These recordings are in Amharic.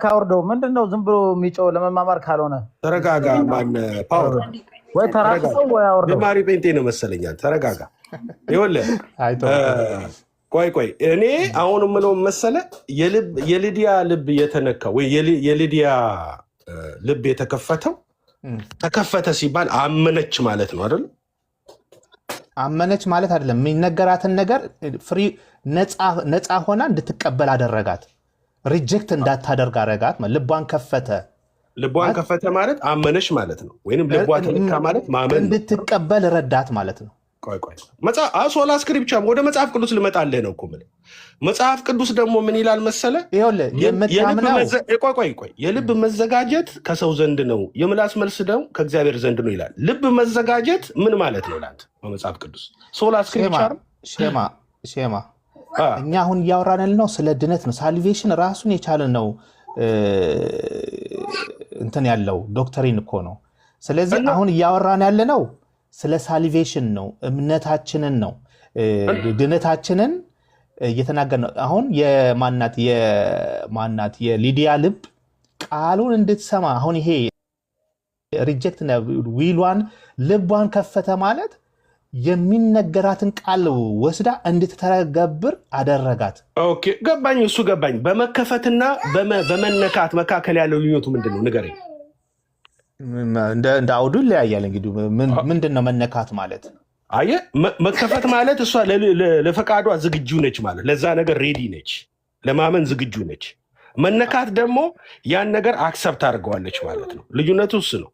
ካወርደው ምንድነው ዝም ብሎ የሚጮው ለመማማር ካልሆነ ተረጋጋ። ማን ፓወር ወይ ተራክሰው ወይ አወርደው ማሪ ጴንጤ ነው መሰለኛል። ተረጋጋ። ይኸውልህ ቆይ እኔ አሁን ምለው መሰለ የሊዲያ ልብ የተነካው ወይ የሊዲያ ልብ የተከፈተው ተከፈተ ሲባል አመነች ማለት ነው አይደል? አመነች ማለት አይደለም። የሚነገራትን ነገር ፍሪ ነፃ ሆና እንድትቀበል አደረጋት። ሪጀክት እንዳታደርግ አረጋት። ልቧን ከፈተ ማለት አመነች ማለት ነው። ወይንም ልቧ ተነካ ማለት ማመን እንድትቀበል ረዳት ማለት ነው። ቆይ ሶላ ስክሪፕቸር ወደ መጽሐፍ ቅዱስ ልመጣልህ ነው እኮ የምልህ። መጽሐፍ ቅዱስ ደግሞ ምን ይላል መሰለ? የልብ መዘጋጀት ከሰው ዘንድ ነው፣ የምላስ መልስ ደግሞ ከእግዚአብሔር ዘንድ ነው ይላል። ልብ መዘጋጀት ምን ማለት ነው ላንተ በመጽሐፍ ቅዱስ? ሶላ ስክሪፕቸር ሼማ እኛ አሁን እያወራን ያለነው ስለ ድነት ነው። ሳልቬሽን ራሱን የቻለ ነው እንትን ያለው ዶክተሪን እኮ ነው። ስለዚህ አሁን እያወራን ያለነው ስለ ሳልቬሽን ነው፣ እምነታችንን ነው፣ ድነታችንን እየተናገር ነው። አሁን የማናት የሊዲያ ልብ ቃሉን እንድትሰማ አሁን ይሄ ሪጀክት ዊሏን ልቧን ከፈተ ማለት የሚነገራትን ቃል ወስዳ እንድትተገብር አደረጋት። ኦኬ ገባኝ፣ እሱ ገባኝ። በመከፈትና በመነካት መካከል ያለው ልዩነቱ ምንድን ነው ንገረኝ። እንደ አውዱ ይለያያል። እንግዲህ ምንድን ነው መነካት ማለት? አየህ መከፈት ማለት እሷ ለፈቃዷ ዝግጁ ነች ማለት፣ ለዛ ነገር ሬዲ ነች፣ ለማመን ዝግጁ ነች። መነካት ደግሞ ያን ነገር አክሰፕት አድርገዋለች ማለት ነው። ልዩነቱ እሱ ነው።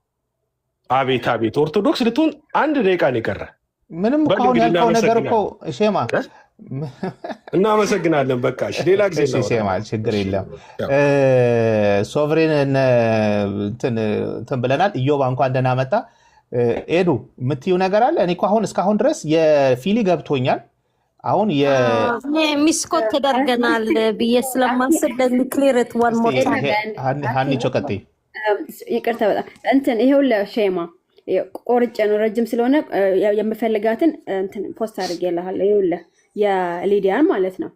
አቤት ኦርቶዶክስ ልትሆን አንድ ደቂቃ ነው የቀረ። ምንም ካሁን ያልከው ነገር እኮ ሼማ እናመሰግናለን። በቃ ሌላ ጊዜ ሼማ ችግር የለም። ሶቨሬን እንትን ብለናል። ኢዮባ እንኳን ደህና መጣ። ኤዱ የምትይው ነገር አለ? እኔ እኮ አሁን እስካሁን ድረስ የፊሊ ገብቶኛል። አሁን ሚስኮት ተደርገናል ብዬ ስለማስብ ክሊርት ዋን ሞር ሀኒቾ ቀጥይ። ይቅርታ በጣም እንትን ይሄው ለሼማ ቆርጬ ነው ረጅም ስለሆነ የምፈልጋትን እንትን ፖስት አድርጌልሃለሁ። ይኸውልህ የሊዲያን ማለት ነው።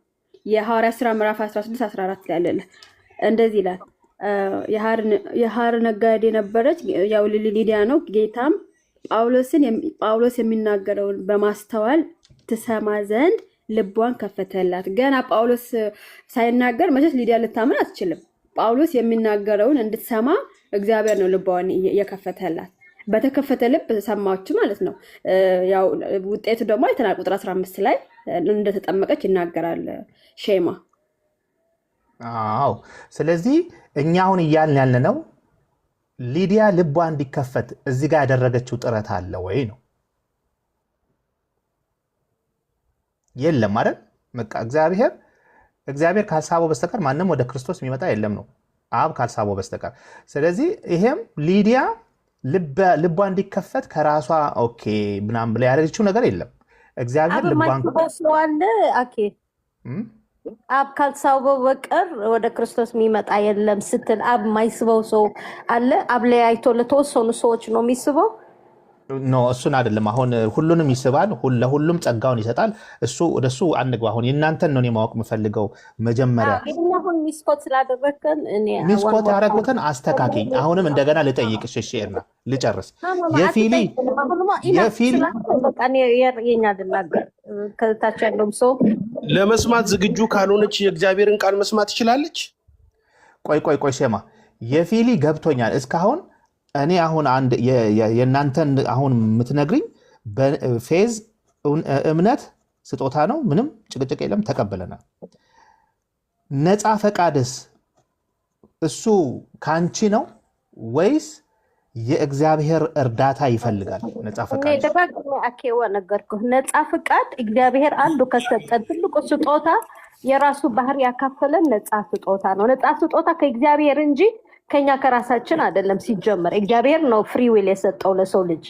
የሐዋርያት ሥራ ምዕራፍ 16-14 ላይ አለ። እንደዚህ ይላል። የሐር ነጋዴ ነበረች፣ ያው ሊዲያ ነው። ጌታም ጳውሎስ የሚናገረውን በማስተዋል ትሰማ ዘንድ ልቧን ከፈተላት። ገና ጳውሎስ ሳይናገር መቼስ ሊዲያ ልታምን አትችልም። ጳውሎስ የሚናገረውን እንድትሰማ እግዚአብሔር ነው ልቧን የከፈተላት። በተከፈተ ልብ ሰማች ማለት ነው። ያው ውጤቱ ደግሞ አይተናል። ቁጥር 15 ላይ እንደተጠመቀች ይናገራል ሼማ። አዎ ስለዚህ እኛ አሁን እያልን ያለነው ሊዲያ ልቧ እንዲከፈት እዚህ ጋር ያደረገችው ጥረት አለ ወይ ነው? የለም አይደል? በቃ እግዚአብሔር ካልሳበው በስተቀር ማንም ወደ ክርስቶስ የሚመጣ የለም ነው፣ አብ ካልሳበው በስተቀር። ስለዚህ ይሄም ሊዲያ ልቧ እንዲከፈት ከራሷ ኦኬ ምናምን ብላ ያደረገችው ነገር የለም። እግዚአብሔር ልቧን አብ ካልሳበው በቀር ወደ ክርስቶስ የሚመጣ የለም ስትል አብ የማይስበው ሰው አለ? አብ ላይ አይቶ ለተወሰኑ ሰዎች ነው የሚስበው? ኖ እሱን አይደለም። አሁን ሁሉንም ይስባል፣ ለሁሉም ጸጋውን ይሰጣል። ወደሱ አንግባ። አሁን የእናንተን ነው ማወቅ የምፈልገው። መጀመሪያ አሁን ሚስኮት ስላደረግከን ሚስኮት ያደረጉትን አስተካክኝ። አሁንም እንደገና ልጠይቅሽ እሺና ልጨርስ። ከታች ያለውም ሰው ለመስማት ዝግጁ ካልሆነች የእግዚአብሔርን ቃል መስማት ትችላለች? ቆይ ሼማ የፊሊ ገብቶኛል እስካሁን። እኔ አሁን አንድ የእናንተን አሁን የምትነግርኝ ፌዝ እምነት ስጦታ ነው፣ ምንም ጭቅጭቅ የለም፣ ተቀብለናል። ነፃ ፈቃድስ እሱ ካንቺ ነው ወይስ የእግዚአብሔር እርዳታ ይፈልጋል? ነፃ ፈቃድ ነገርኩህ። ነፃ ፈቃድ እግዚአብሔር አንዱ ከሰጠን ትልቁ ስጦታ የራሱ ባህሪ ያካፈለን ነፃ ስጦታ ነው። ነፃ ስጦታ ከእግዚአብሔር እንጂ ከኛ ከራሳችን አይደለም። ሲጀመር እግዚአብሔር ነው ፍሪ ዊል የሰጠው ለሰው ልጅ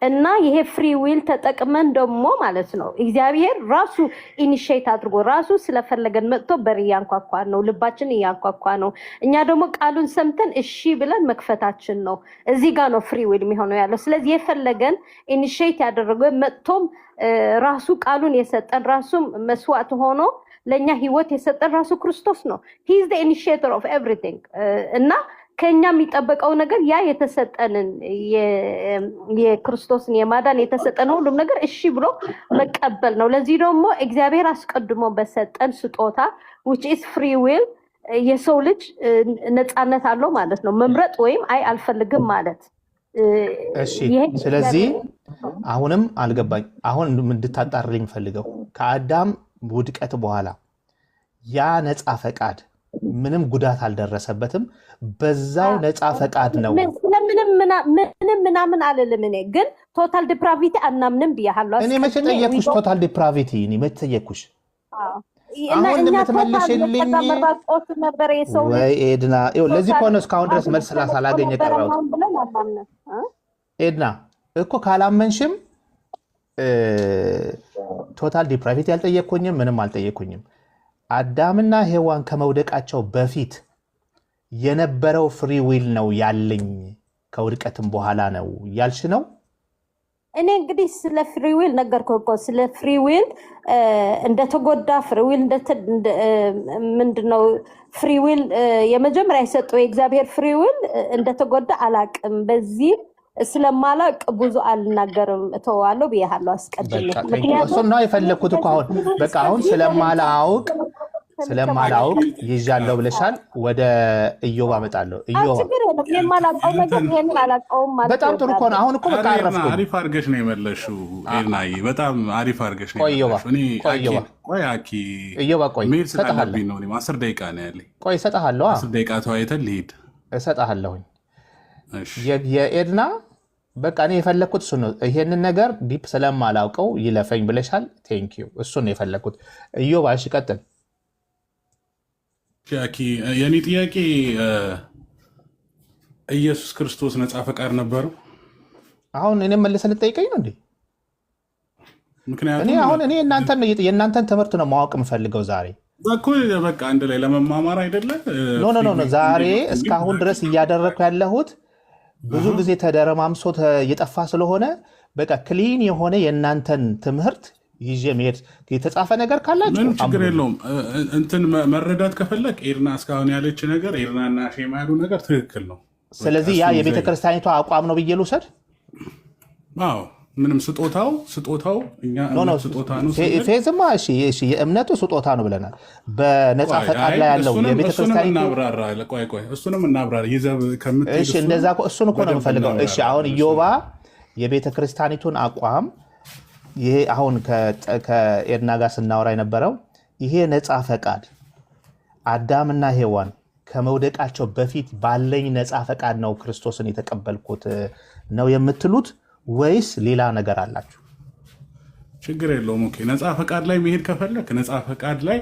እና ይሄ ፍሪ ዊል ተጠቅመን ደግሞ ማለት ነው እግዚአብሔር ራሱ ኢኒሺየት አድርጎ ራሱ ስለፈለገን መጥቶ በር እያንኳኳ ነው፣ ልባችን እያንኳኳ ነው። እኛ ደግሞ ቃሉን ሰምተን እሺ ብለን መክፈታችን ነው። እዚህ ጋር ነው ፍሪ ዊል የሚሆነው ያለው። ስለዚህ የፈለገን ኢኒሺየት ያደረገው መጥቶም ራሱ ቃሉን የሰጠን ራሱ መስዋዕት ሆኖ ለኛ ህይወት የሰጠን ራሱ ክርስቶስ ነው። he is the initiator of everything እና ከኛ የሚጠበቀው ነገር ያ የተሰጠንን የክርስቶስን የማዳን የተሰጠን ሁሉም ነገር እሺ ብሎ መቀበል ነው። ለዚህ ደግሞ እግዚአብሔር አስቀድሞ በሰጠን ስጦታ which is free will የሰው ልጅ ነፃነት አለው ማለት ነው። መምረጥ ወይም አይ አልፈልግም ማለት። እሺ ስለዚህ አሁንም አልገባኝ። አሁን እንድታጣርልኝ ፈልገው ከአዳም ውድቀት በኋላ ያ ነፃ ፈቃድ ምንም ጉዳት አልደረሰበትም። በዛው ነፃ ፈቃድ ነው። ምንም ምናምን አልልም። እኔ ግን ቶታል ዲፕራቪቲ አናምንም ብያለሁ። እኔ መቼ ጠየኩሽ? ቶታል ዲፕራቪቲ እኔ መቼ ጠየኩሽ? አሁን እንደምትመልሽልኝ ወይ ኤድና ለዚህ ከሆነ እስካሁን ድረስ መልስ ስላላገኘ ቀረሁት። ኤድና እኮ ካላመንሽም ቶታል ዲፕራቪቲ አልጠየኩኝም፣ ምንም አልጠየኩኝም። አዳምና ሔዋን ከመውደቃቸው በፊት የነበረው ፍሪ ዊል ነው ያለኝ ከውድቀትም በኋላ ነው ያልሽ ነው። እኔ እንግዲህ ስለ ፍሪ ዊል ነገርኩህ እኮ ስለ ፍሪ ዊል እንደተጎዳ ፍሪ ዊል ምንድነው ፍሪ ዊል የመጀመሪያ የሰጠው የእግዚአብሔር ፍሪ ዊል እንደተጎዳ አላቅም። በዚህ ስለማላቅ ብዙ አልናገርም እተዋለሁ ብያለሁ አስቀድሜ። እሱን ነው የፈለኩት እኮ አሁን በቃ አሁን ስለማላውቅ ይዣለሁ ብለሻል። ወደ ኢዮብ አመጣለሁ። ኢዮብ በጣም ጥሩ እኮ ነው። አሁን እኮ በቃ አረፍኩ። አሪፍ አድርገሽ ነው የመለሽው ኤርናዬ፣ በጣም አሪፍ አድርገሽ ነው የመለሽው። ኢዮብ ቆይ መሄድ ስላለብኝ ነው። 10 ደቂቃ ነው ያለኝ። ቆይ እሰጥሃለሁ። 10 ደቂቃ ተወያይተን ልሂድ። እሰጥሃለሁኝ። የኤድና በቃ እኔ የፈለኩት እሱ ነው። ይሄንን ነገር ዲፕ ስለማላውቀው ይለፈኝ ብለሻል። ቴንኪዩ። እሱን ነው የፈለኩት። ኢዮብ እሺ ቀጥል። የኔ ጥያቄ ኢየሱስ ክርስቶስ ነፃ ፈቃድ ነበረው? አሁን እኔ መልሰህ ልጠይቀኝ ነው እንዴ? ምክንያቱም እኔ የእናንተን ትምህርት ነው ማወቅ የምፈልገው ዛሬ እኮ በቃ አንድ ላይ ለመማማር አይደለም። ኖ ዛሬ እስካሁን ድረስ እያደረግኩ ያለሁት ብዙ ጊዜ ተደረማምሶ የጠፋ ስለሆነ በቃ ክሊን የሆነ የእናንተን ትምህርት ይዤ መሄድ የተጻፈ ነገር ካላችሁ ምንም ችግር የለውም። እንትን መረዳት ከፈለክ ኤርና እስካሁን ያለች ነገር ኤርናና ሼማ ያሉ ነገር ትክክል ነው። ስለዚህ ያ የቤተክርስቲያኒቷ አቋም ነው ብዬ ልውሰድ? አዎ ምንም ስጦታው እኛ ስጦታ ነው። ፌዝማ እሺ የእምነቱ ስጦታ ነው ብለናል። በነፃ ፈቃድ ላይ ያለው የቤተክርስቲያኒቱ እሱንም እናብራራ ይዘብ ከምትል እሺ እንደዛ እሱን እኮ ነው የምፈልገው። እሺ አሁን ኢዮባ የቤተክርስቲያኒቱን አቋም ይሄ አሁን ከኤድና ጋር ስናወራ የነበረው ይሄ ነፃ ፈቃድ አዳምና ሔዋን ከመውደቃቸው በፊት ባለኝ ነፃ ፈቃድ ነው ክርስቶስን የተቀበልኩት ነው የምትሉት ወይስ ሌላ ነገር አላችሁ? ችግር የለውም። ኦኬ ነፃ ፈቃድ ላይ መሄድ ከፈለክ ነፃ ፈቃድ ላይ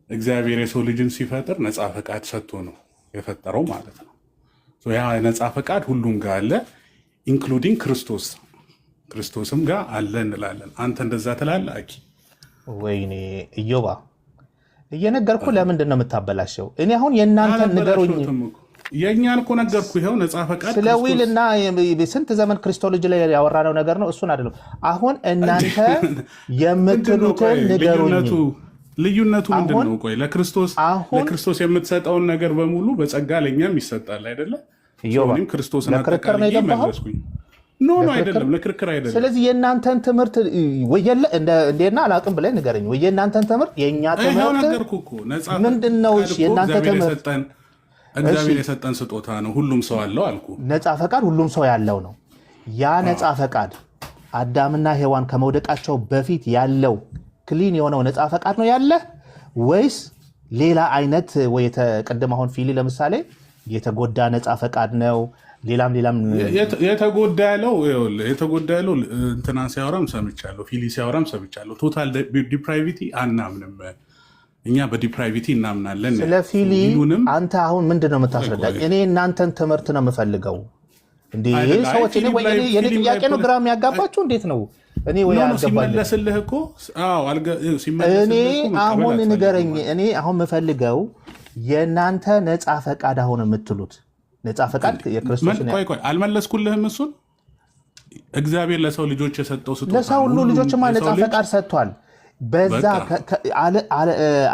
እግዚአብሔር የሰው ልጅን ሲፈጥር ነፃ ፈቃድ ሰጥቶ ነው የፈጠረው ማለት ነው። ያ ነፃ ፈቃድ ሁሉም ጋር አለ ኢንክሉዲንግ ክርስቶስም ጋር አለ እንላለን። አንተ እንደዛ ትላለህ? አኪ ወይኔ ኢዮባ እየነገርኩ ለምንድን ነው የምታበላሸው? እኔ አሁን የእናንተን ንገሩኝ። የእኛን እኮ ነገርኩ። ይኸው ነፃ ፈቃድ ስለ ዊል እና ስንት ዘመን ክሪስቶሎጂ ላይ ያወራነው ነገር ነው። እሱን አይደለም አሁን እናንተ የምትሉትን ንገሩኝ። ልዩነቱ ምንድን ነው? ቆይ ለክርስቶስ የምትሰጠውን ነገር በሙሉ በጸጋ ለእኛም ይሰጣል አይደለ? ክርስቶስን ለክርክር ነው የገባኸው? ኖ አይደለም፣ ለክርክር አይደለም። ስለዚህ የእናንተን ትምህርት ወየለ እንደና አላውቅም ብለህ ንገረኝ። ወይ የእናንተን ትምህርት የእኛ ትምህርት ምንድን ነው? የእናንተ ትምህርት እግዚአብሔር የሰጠን ስጦታ ነው። ሁሉም ሰው አለው አልኩ። ነፃ ፈቃድ ሁሉም ሰው ያለው ነው። ያ ነፃ ፈቃድ አዳምና ሔዋን ከመውደቃቸው በፊት ያለው ክሊን የሆነው ነፃ ፈቃድ ነው ያለ ወይስ ሌላ አይነት? ወይ የተቀደመ አሁን ፊሊ ለምሳሌ የተጎዳ ነፃ ፈቃድ ነው? ሌላም የተጎዳ ያለው እንትና ሲያወራም ሰምቻለሁ፣ ፊሊ ሲያወራም ሰምቻለሁ። ቶታል ዲፕራይቪቲ አናምንም እኛ፣ በዲፕራይቪቲ እናምናለን። ስለ ፊሊ አንተ አሁን ምንድን ነው የምታስረዳኝ? እኔ እናንተን ትምህርት ነው የምፈልገው። እንዴ ሰዎች የኔ ጥያቄ ነው ግራ የሚያጋባችሁ? እንዴት ነው እኔ ወይ ሲመለስልህ እኮ እኔ አሁን ንገረኝ። እኔ አሁን የምፈልገው የእናንተ ነፃ ፈቃድ አሁን የምትሉት ነፃ ፈቃድ የክርስቶስ ቆይ አልመለስኩልህም። እሱን እግዚአብሔር ለሰው ልጆች የሰጠው ስጦታ ለሰው ሁሉ ልጆችማ ነፃ ፈቃድ ሰጥቷል። በዛ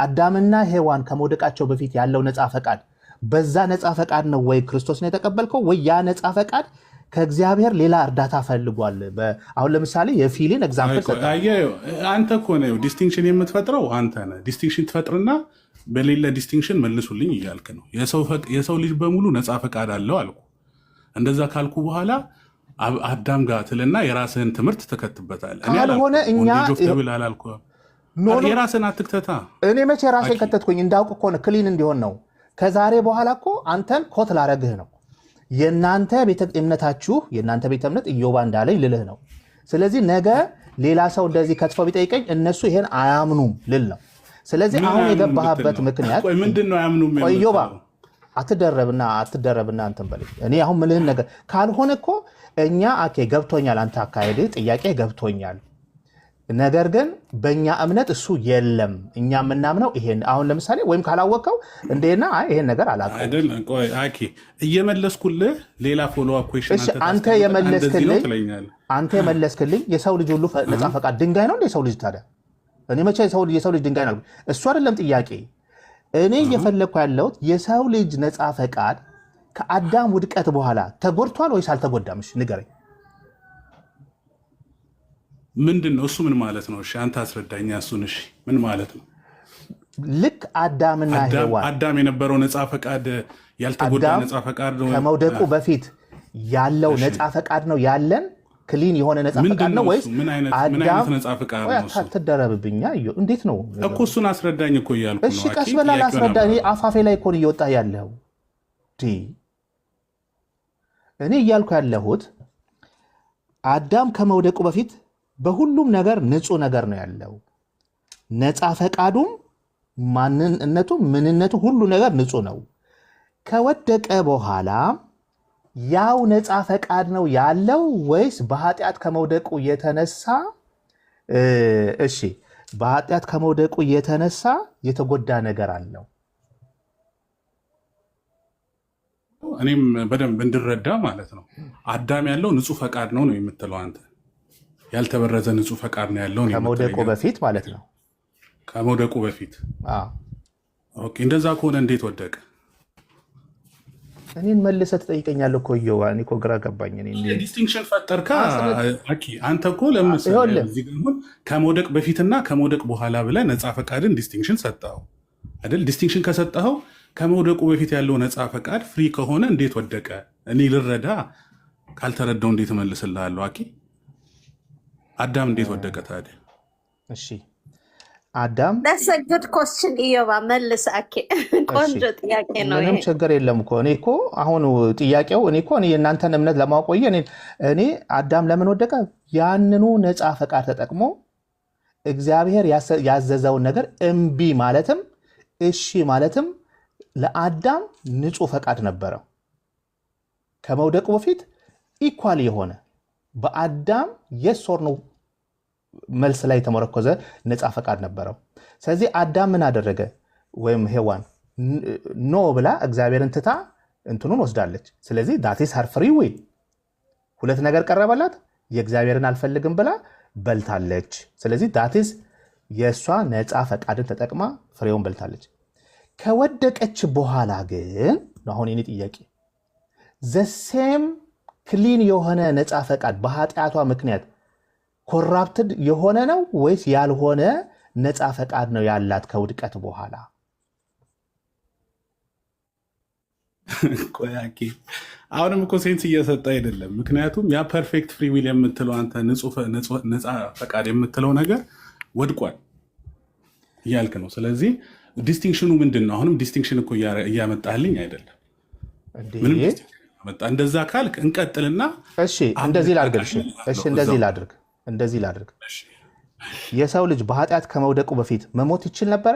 አዳምና ሔዋን ከመውደቃቸው በፊት ያለው ነፃ ፈቃድ በዛ ነፃ ፈቃድ ነው ወይ ክርስቶስን የተቀበልከው ወይ ያ ነፃ ፈቃድ ከእግዚአብሔር ሌላ እርዳታ ፈልጓል? አሁን ለምሳሌ የፊሊን ኤግዛምፕል ሰጠ። አንተ እኮ ነው ዲስቲንክሽን የምትፈጥረው አንተ ነህ። ዲስቲንክሽን ትፈጥርና በሌለ ዲስቲንክሽን መልሱልኝ እያልክ ነው። የሰው ልጅ በሙሉ ነፃ ፈቃድ አለው አልኩ። እንደዛ ካልኩ በኋላ አዳም ጋር ትልና የራስህን ትምህርት ትከትበታለህ። ካልሆነ እኛ የራስህን አትክተታ። እኔ መቼ ራሴን ከተትኩኝ? እንዳውቅ እኮ ነው ክሊን እንዲሆን ነው። ከዛሬ በኋላ እኮ አንተን ኮት ላረግህ ነው። የእናንተ ቤተ እምነታችሁ የእናንተ ቤተ እምነት ኢዮባ እንዳለኝ ልልህ ነው። ስለዚህ ነገ ሌላ ሰው እንደዚህ ከትፈው ቢጠይቀኝ እነሱ ይሄን አያምኑም ልል ነው። ስለዚህ አሁን የገባህበት ምክንያት ምንድን ነው? አያምኑም። ኢዮባ አትደረብና አንተን በል። እኔ አሁን ምልህን ነገር ካልሆነ እኮ እኛ ገብቶኛል፣ አንተ አካሄድ ጥያቄ ገብቶኛል። ነገር ግን በእኛ እምነት እሱ የለም። እኛ የምናምነው ይሄን አሁን ለምሳሌ ወይም ካላወቀው እንደና ይሄን ነገር አላውቅም እየመለስኩልህ ሌላ ፎሎ አፕ ኩዌስችን አንተ የመለስክልኝ የሰው ልጅ ሁሉ ነፃ ፈቃድ ድንጋይ ነው እንደ የሰው ልጅ ታዲያ እኔ መቼ የሰው ልጅ ድንጋይ ነው? እሱ አይደለም ጥያቄ። እኔ እየፈለግኩ ያለሁት የሰው ልጅ ነፃ ፈቃድ ከአዳም ውድቀት በኋላ ተጎድቷል ወይስ አልተጎዳም? እሺ ንገረኝ። ምንድን ነው እሱ? ምን ማለት ነው? እሺ አንተ አስረዳኛ እሱን። እሺ ምን ማለት ነው? ልክ አዳምና ሔዋን አዳም የነበረው ነፃ ፈቃድ ያልተጎዳ ነፃ ፈቃድ ነው ከመውደቁ በፊት ያለው ነፃ ፈቃድ ነው ያለን ክሊን የሆነ ነፃ ፈቃድ ነው ወይስ ምን አይነት ነፃ ፈቃድ ነው? እሱ አትደረብብኛ እንዴት ነው እኮ እሱን አስረዳኝ እኮ እያልኩ ነው። እሺ ቀስ በላ አስረዳኝ። አፋፌ ላይ እኮ እየወጣ ያለው እኔ እያልኩ ያለሁት አዳም ከመውደቁ በፊት በሁሉም ነገር ንጹህ ነገር ነው ያለው። ነፃ ፈቃዱም ማንነቱ ምንነቱ ሁሉ ነገር ንጹህ ነው። ከወደቀ በኋላ ያው ነፃ ፈቃድ ነው ያለው ወይስ በኃጢአት ከመውደቁ የተነሳ በኃጢአት ከመውደቁ የተነሳ የተጎዳ ነገር አለው? እኔም በደንብ እንድረዳ ማለት ነው። አዳም ያለው ንጹህ ፈቃድ ነው የምትለው አንተ። ያልተበረዘ ንጹህ ፈቃድ ነው ያለው ከመውደቁ በፊት ማለት ነው። ከመውደቁ በፊት ኦኬ። እንደዛ ከሆነ እንዴት ወደቀ? እኔን መልሰህ ትጠይቀኛለህ እኮ እየዋ። እኔ እኮ ግራ ገባኝ። ዲስቲንክሽን ፈጠርካ አንተ እኮ ለምሳሌ ከመውደቅ በፊትና ከመውደቅ በኋላ ብለህ ነፃ ፈቃድን ዲስቲንክሽን ሰጠኸው አይደል? ዲስቲንክሽን ከሰጠኸው ከመውደቁ በፊት ያለው ነፃ ፈቃድ ፍሪ ከሆነ እንዴት ወደቀ? እኔ ልረዳ፣ ካልተረዳው እንዴት እመልስልሃለሁ? አዳም እንዴት ወደቀ ታዲያ? እሺ አዳም ለሰግድ ኮስችን ኢዮባ መልስ። ቆንጆ ጥያቄ ነው። ምንም ችግር የለም እኮ እኔ እኮ አሁን ጥያቄው እኔ የእናንተን እምነት ለማቆየ እኔ አዳም ለምን ወደቀ? ያንኑ ነፃ ፈቃድ ተጠቅሞ እግዚአብሔር ያዘዘውን ነገር እምቢ ማለትም እሺ ማለትም ለአዳም ንጹህ ፈቃድ ነበረው። ከመውደቁ በፊት ኢኳል የሆነ በአዳም የሶር ነው መልስ ላይ የተመረኮዘ ነፃ ፈቃድ ነበረው። ስለዚህ አዳም ምን አደረገ? ወይም ሔዋን ኖ ብላ እግዚአብሔርን ትታ እንትኑን ወስዳለች። ስለዚህ ዳቲስ ሀር ፍሪ ዊል። ሁለት ነገር ቀረበላት። የእግዚአብሔርን አልፈልግም ብላ በልታለች። ስለዚህ ዳቲስ የእሷ ነፃ ፈቃድን ተጠቅማ ፍሬውን በልታለች። ከወደቀች በኋላ ግን አሁን የኔ ጥያቄ ዘሴም ክሊን የሆነ ነፃ ፈቃድ በኃጢአቷ ምክንያት ኮራፕትድ የሆነ ነው ወይስ ያልሆነ ነፃ ፈቃድ ነው ያላት ከውድቀት በኋላ? ቆያቂ አሁንም እኮ ሴንስ እየሰጠ አይደለም። ምክንያቱም ያ ፐርፌክት ፍሪ ዊል የምትለው አንተ ነፃ ፈቃድ የምትለው ነገር ወድቋል እያልክ ነው። ስለዚህ ዲስቲንክሽኑ ምንድን ነው? አሁንም ዲስቲንክሽን እኮ እያመጣልኝ አይደለም። እንደዛ ካልክ እንቀጥልና እንደዚህ ላድርግ። የሰው ልጅ በኃጢአት ከመውደቁ በፊት መሞት ይችል ነበረ?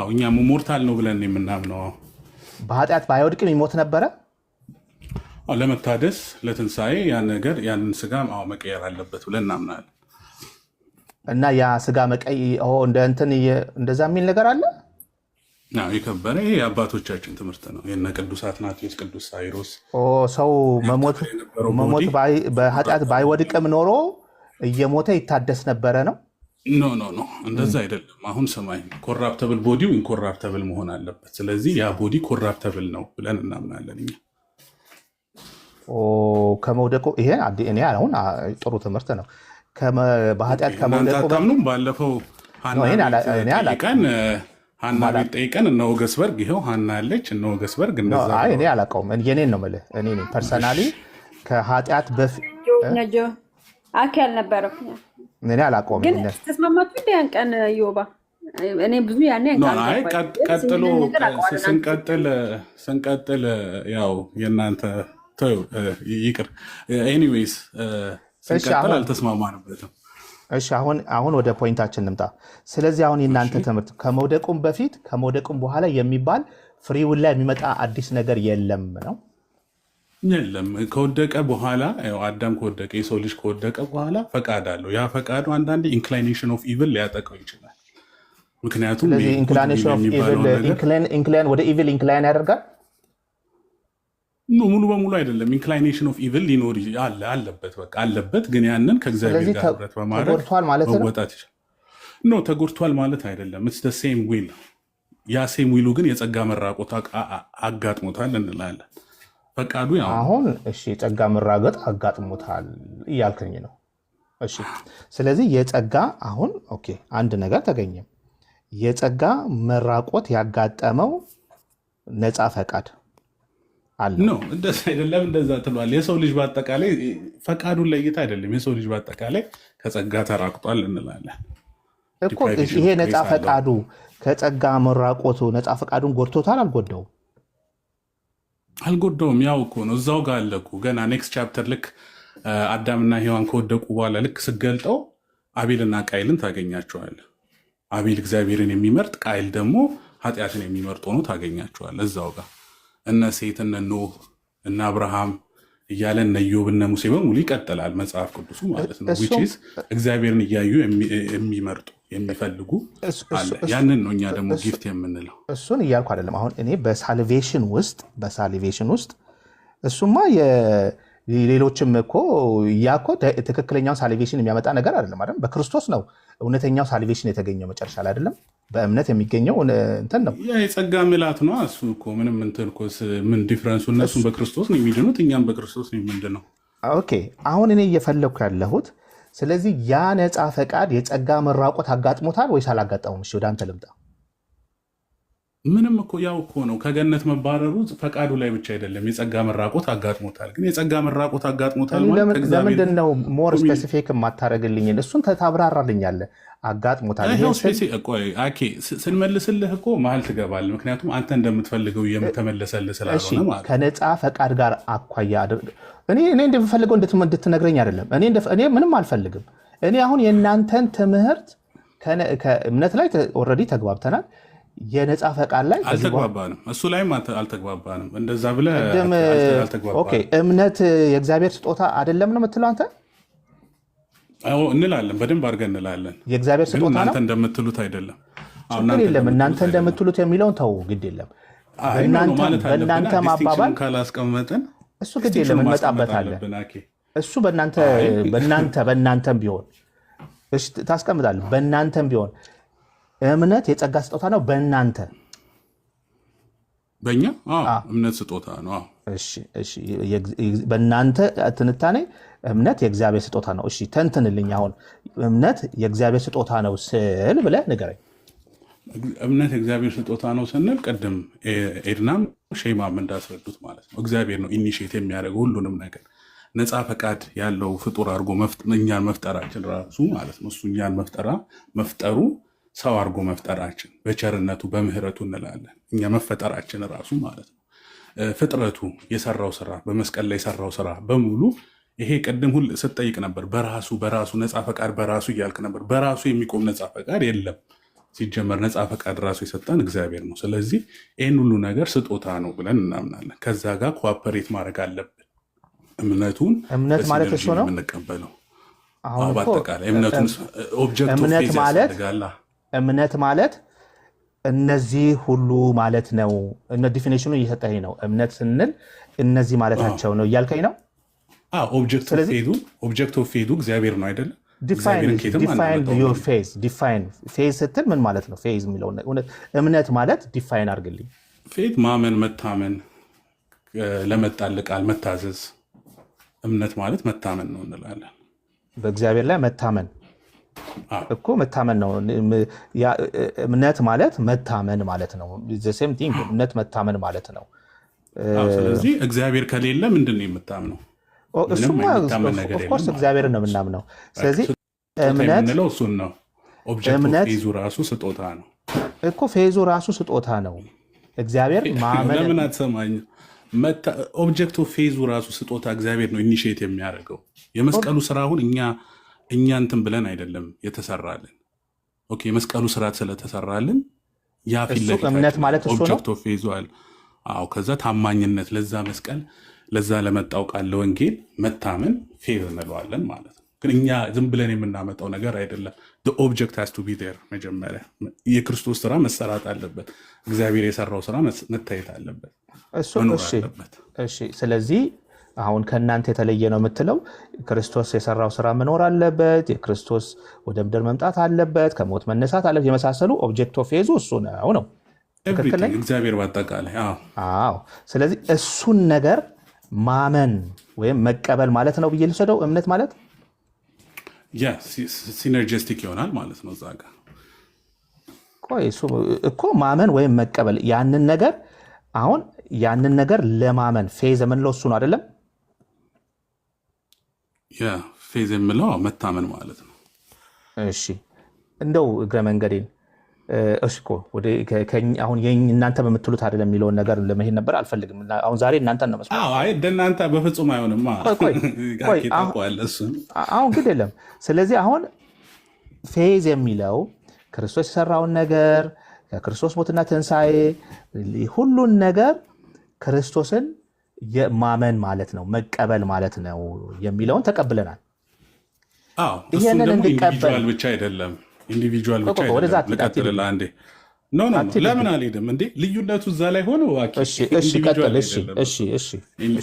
እኛ ሞርታል ነው ብለን የምናምነው። በኃጢአት ባይወድቅም ይሞት ነበረ? ለመታደስ ለትንሣኤ ያንን ስጋ መቀየር አለበት ብለን እናምናለን። እና ያ ስጋ እንደዛ የሚል ነገር አለ። የከበረ ይሄ የአባቶቻችን ትምህርት ነው። የነ ቅዱስ አትናቴዎስ፣ ቅዱስ ሳይሮስ ሰው መሞት በኃጢአት ባይወድቅም ኖሮ እየሞተ ይታደስ ነበረ ነው? ኖ ኖ ኖ እንደዛ አይደለም። አሁን ሰማይ ኮራፕተብል ቦዲው ኢንኮራፕተብል መሆን አለበት። ስለዚህ ያ ቦዲ ኮራፕተብል ነው ብለን እናምናለን እኛ። ከመውደቁ ይሄ እኔ አሁን ጥሩ ትምህርት ነው። በኃጢአት ከመውደቁ ታምኑም ባለፈው ሀና ቤት ጠይቀን እነ ኦገስበርግ ይኸው ሀና ያለች እነ ኦገስበርግ እኔ አላውቀውም። የኔን ነው የምልህ። እኔ ፐርሰናሊ ከኃጢአት በፊት አኬ አልነበረም። እኔ አላውቀውም። ግን ተስማማችሁ እንደ ያን ቀን ዮባ እኔ ብዙ ያኔ ቀጥሎ ስንቀጥል ያው የእናንተ ይቅር ኤኒዌይስ ስንቀጥል አልተስማማንበትም። እሺ አሁን ወደ ፖይንታችን እንምጣ። ስለዚህ አሁን የእናንተ ትምህርት ከመውደቁም በፊት ከመውደቁም በኋላ የሚባል ፍሪውን ላይ የሚመጣ አዲስ ነገር የለም ነው? የለም። ከወደቀ በኋላ አዳም ከወደቀ የሰው ልጅ ከወደቀ በኋላ ፈቃድ አለው። ያ ፈቃዱ አንዳንዴ ኢንክላይኔሽን ኦፍ ኢቪል ሊያጠቀው ይችላል። ምክንያቱም ኢንክላይኔሽን ኦፍ ኢቪል ወደ ኢቪል ኢንክላይን ያደርጋል። ሙሉ በሙሉ አይደለም። ኢንክላይኔሽን ኦፍ ኢቪል ሊኖር አለበት፣ በቃ አለበት። ግን ያንን ከእግዚአብሔር ጋር ህብረት በማድረግ መወጣት ይችላል። ኖ ተጎድቷል ማለት አይደለም። ኢትስ ሴም ዊል። ያ ሴም ዊሉ ግን የጸጋ መራቆት አጋጥሞታል እንላለን። ፈቃዱ አሁን እሺ የጸጋ መራገጥ አጋጥሞታል እያልከኝ ነው። እሺ ስለዚህ የጸጋ አሁን ኦኬ አንድ ነገር ተገኘ። የጸጋ መራቆት ያጋጠመው ነፃ ፈቃድ አለ ነው። እንደዛ አይደለም። እንደዛ ትሏል። የሰው ልጅ በአጠቃላይ ፈቃዱን ለይታ አይደለም። የሰው ልጅ በአጠቃላይ ከጸጋ ተራቅጧል እንላለን እኮ። ይሄ ነፃ ፈቃዱ ከጸጋ መራቆቱ ነፃ ፈቃዱን ጎድቶታል አልጎዳውም? አልጎዳውም። ያው እኮ ነው እዛው ጋር አለ እኮ ገና ኔክስት ቻፕተር ልክ አዳምና ሔዋን ከወደቁ በኋላ ልክ ስገልጠው አቤልና ቃይልን ታገኛቸዋል። አቤል እግዚአብሔርን የሚመርጥ ቃይል ደግሞ ኃጢአትን የሚመርጥ ሆኖ ታገኛቸዋል እዛው ጋር። እነ ሴት እነ ኖህ እነ አብርሃም እያለ እነ ኢዮብ እነ ሙሴ በሙሉ ይቀጥላል መጽሐፍ ቅዱሱ ማለት ነው። ዊችዝ እግዚአብሔርን እያዩ የሚመርጡ የሚፈልጉ አለ። ያንን ነው እኛ ደግሞ ጊፍት የምንለው። እሱን እያልኩ አይደለም። አሁን እኔ በሳልቬሽን ውስጥ እሱማ ሌሎችም እኮ ያ እኮ ትክክለኛውን ሳልቬሽን የሚያመጣ ነገር አይደለም አይደል? በክርስቶስ ነው እውነተኛው ሳልቬሽን የተገኘው መጨረሻ ላይ አይደለም? በእምነት የሚገኘው እንትን ነው። ያ የጸጋ ምላት ነው። እሱ እኮ ምንም እንትን እኮ ምን ዲፍረንሱ? እነሱም በክርስቶስ ነው የሚድኑት፣ እኛም በክርስቶስ ነው የምንድነው። ኦኬ አሁን እኔ እየፈለግኩ ያለሁት ስለዚህ ያ ነፃ ፈቃድ የጸጋ መራቆት አጋጥሞታል ወይስ አላጋጠመውም? እሺ ወደ አንተ ልምጣ። ምንም እኮ ያው እኮ ነው ከገነት መባረሩ ፈቃዱ ላይ ብቻ አይደለም። የጸጋ መራቆት አጋጥሞታል። ግን የጸጋ መራቆት አጋጥሞታል ማለት ለምንድን ነው ሞር ስፔሲፊክ የማታደርግልኝ? እሱን ታብራራልኛለህ። አጋጥሞታል ስንመልስልህ እኮ መሀል ትገባለህ። ምክንያቱም አንተ እንደምትፈልገው የምተመለሰልህ ስላልሆነ ማለት ከነፃ ፈቃድ ጋር አኳያ እኔ እንደምፈልገው እንድትነግረኝ አይደለም። እኔ ምንም አልፈልግም። እኔ አሁን የእናንተን ትምህርት ከእምነት ላይ ኦልሬዲ ተግባብተናል። የነፃ ፈቃድ ላይ አልተግባባንም። እሱ ላይም አልተግባባንም። እንደዛ ብለህ አልተግባባንም። እምነት የእግዚአብሔር ስጦታ አይደለም ነው የምትለው አንተ? እንላለን፣ በደንብ አድርገን እንላለን። የእግዚአብሔር ስጦታ ነው። እናንተ እንደምትሉት አይደለም። ችግር የለም። እናንተ እንደምትሉት የሚለውን ተው፣ ግድ የለም። በእናንተ ማባባል ካላስቀመጥን እሱ ግድ የለም፣ እንመጣበታለን። እሱ በእናንተም ቢሆን ታስቀምጣለህ። በእናንተም ቢሆን እምነት የጸጋ ስጦታ ነው። በእኛ እምነት ስጦታ ነው። በእናንተ ትንታኔ እምነት የእግዚአብሔር ስጦታ ነው። እሺ ተንትንልኝ። አሁን እምነት የእግዚአብሔር ስጦታ ነው ስል ብለህ ንገረኝ። እምነት የእግዚአብሔር ስጦታ ነው ስንል ቅድም ኤድናም ሼማም እንዳስረዱት ማለት ነው እግዚአብሔር ነው ኢኒሼት የሚያደርገው ሁሉንም ነገር። ነፃ ፈቃድ ያለው ፍጡር አድርጎ እኛን መፍጠራችን ራሱ ማለት ነው። እሱ እኛን መፍጠሩ ሰው አድርጎ መፍጠራችን በቸርነቱ በምህረቱ እንላለን። እኛ መፈጠራችን ራሱ ማለት ነው። ፍጥረቱ የሰራው ስራ በመስቀል ላይ የሰራው ስራ በሙሉ ይሄ ቅድም ሁሉ ስትጠይቅ ነበር። በራሱ ነፃ ፈቃድ በራሱ እያልክ ነበር። በራሱ የሚቆም ነፃ ፈቃድ የለም። ሲጀመር ነፃ ፈቃድ ራሱ የሰጠን እግዚአብሔር ነው። ስለዚህ ይህን ሁሉ ነገር ስጦታ ነው ብለን እናምናለን። ከዛ ጋር ኮኦፐሬት ማድረግ አለብን። እምነት ማለት እሱ ነው የምንቀበለው። በአጠቃላይ እምነቱን ኦብጀክት እምነት ማለት እነዚህ ሁሉ ማለት ነው። ዲፊኒሽኑ እየሰጠኝ ነው። እምነት ስንል እነዚህ ማለታቸው ነው እያልከኝ ነው። ኦብጀክት ኦፍ ፌዙ እግዚአብሔር ነው አይደለም? እግዚአብሔርን ኬትም ዲፋይን አናመጣውም። ዮር ፌዝ። ዲፋይን ፌዝ ስትል ምን ማለት ነው? ፌዝ የሚለው እምነት ማለት ዲፋይን አድርግልኝ። ፌት ማመን፣ መታመን፣ ለመጣል ቃል መታዘዝ። እምነት ማለት መታመን ነው እንላለን። በእግዚአብሔር ላይ መታመን አዎ። እኮ መታመን ነው። እምነት ማለት መታመን ማለት ነው። ሴም ቲንግ እምነት መታመን ማለት ነው። አዎ፣ ስለዚህ እግዚአብሔር ከሌለ ምንድን ነው የምታምነው? እሱማ የሚታመን ነገር ኦፍኮርስ የለም እግዚአብሔርን ነው የምናምነው። ስለዚህ ስጦታ እምነት የምንለው እሱን ነው። ኦብጀክት ኦፍ እምነት ፌዙ ራሱ ስጦታ ነው። እኮ ፌዙ ራሱ ስጦታ ነው። እግዚአብሔር ማመን ለምን አትሰማኝ? ኦብጀክት ኦፍ ፌዙ ራሱ ስጦታ እግዚአብሔር ነው ኢኒሺየት የሚያደርገው። የመስቀሉ ስራ አሁን እኛ እንትን ብለን አይደለም የተሰራልን። ኦኬ፣ የመስቀሉ ስርዓት ስለተሰራልን ያ ፊት እሱ እምነት ማለት እሱ ነው። ኦብጀክት ኦፍ ፌዙ አለ። አዎ፣ ከዛ ታማኝነት ለዛ መስቀል፣ ለዛ ለመጣው ቃል ለወንጌል መታመን ፌዝ እንለዋለን ማለት ነው። ግን እኛ ዝም ብለን የምናመጣው ነገር አይደለም። ኦብጀክት ሃዝ ቱ ቢ ዜር። መጀመሪያ የክርስቶስ ስራ መሰራት አለበት። እግዚአብሔር የሰራው ስራ መታየት አለበት፣ መኖር አለበት። እሺ፣ ስለዚህ አሁን ከእናንተ የተለየ ነው የምትለው ክርስቶስ የሰራው ስራ መኖር አለበት፣ የክርስቶስ ወደ ምድር መምጣት አለበት፣ ከሞት መነሳት አለበት፣ የመሳሰሉ ኦብጀክት ኦፍ ፌዙ እሱ ነው። ትክክል ነኝ? እግዚአብሔር በአጠቃላይ አዎ። ስለዚህ እሱን ነገር ማመን ወይም መቀበል ማለት ነው ብዬ ልውሰደው። እምነት ማለት ያ ሲነርጂስቲክ ይሆናል ማለት ነው። እዛ ጋር ቆይ እሱ እኮ ማመን ወይም መቀበል ያንን ነገር አሁን ያንን ነገር ለማመን ፌዝ የምንለው እሱ ነው አይደለም? ያ ፌዝ የምለው መታመን ማለት ነው። እሺ እንደው እግረ መንገዴን እኮ አሁን እናንተ በምትሉት አይደለም የሚለውን ነገር ለመሄድ ነበር። አልፈልግም። አሁን ዛሬ እናንተን ነው መስማት። እንደናንተ በፍጹም አይሆንማ። አሁን ግድ የለም። ስለዚህ አሁን ፌዝ የሚለው ክርስቶስ የሰራውን ነገር ከክርስቶስ ሞትና ትንሣኤ ሁሉን ነገር ክርስቶስን ማመን ማለት ነው፣ መቀበል ማለት ነው የሚለውን ተቀብለናል። ይህንን እንዲቀበል ብቻ አይደለም ኢንዲቪጁዋል ብቻ ልቀጥልልህ አንዴ። ለምን አልሄድም እንዴ? ልዩነቱ እዛ ላይ ሆነ።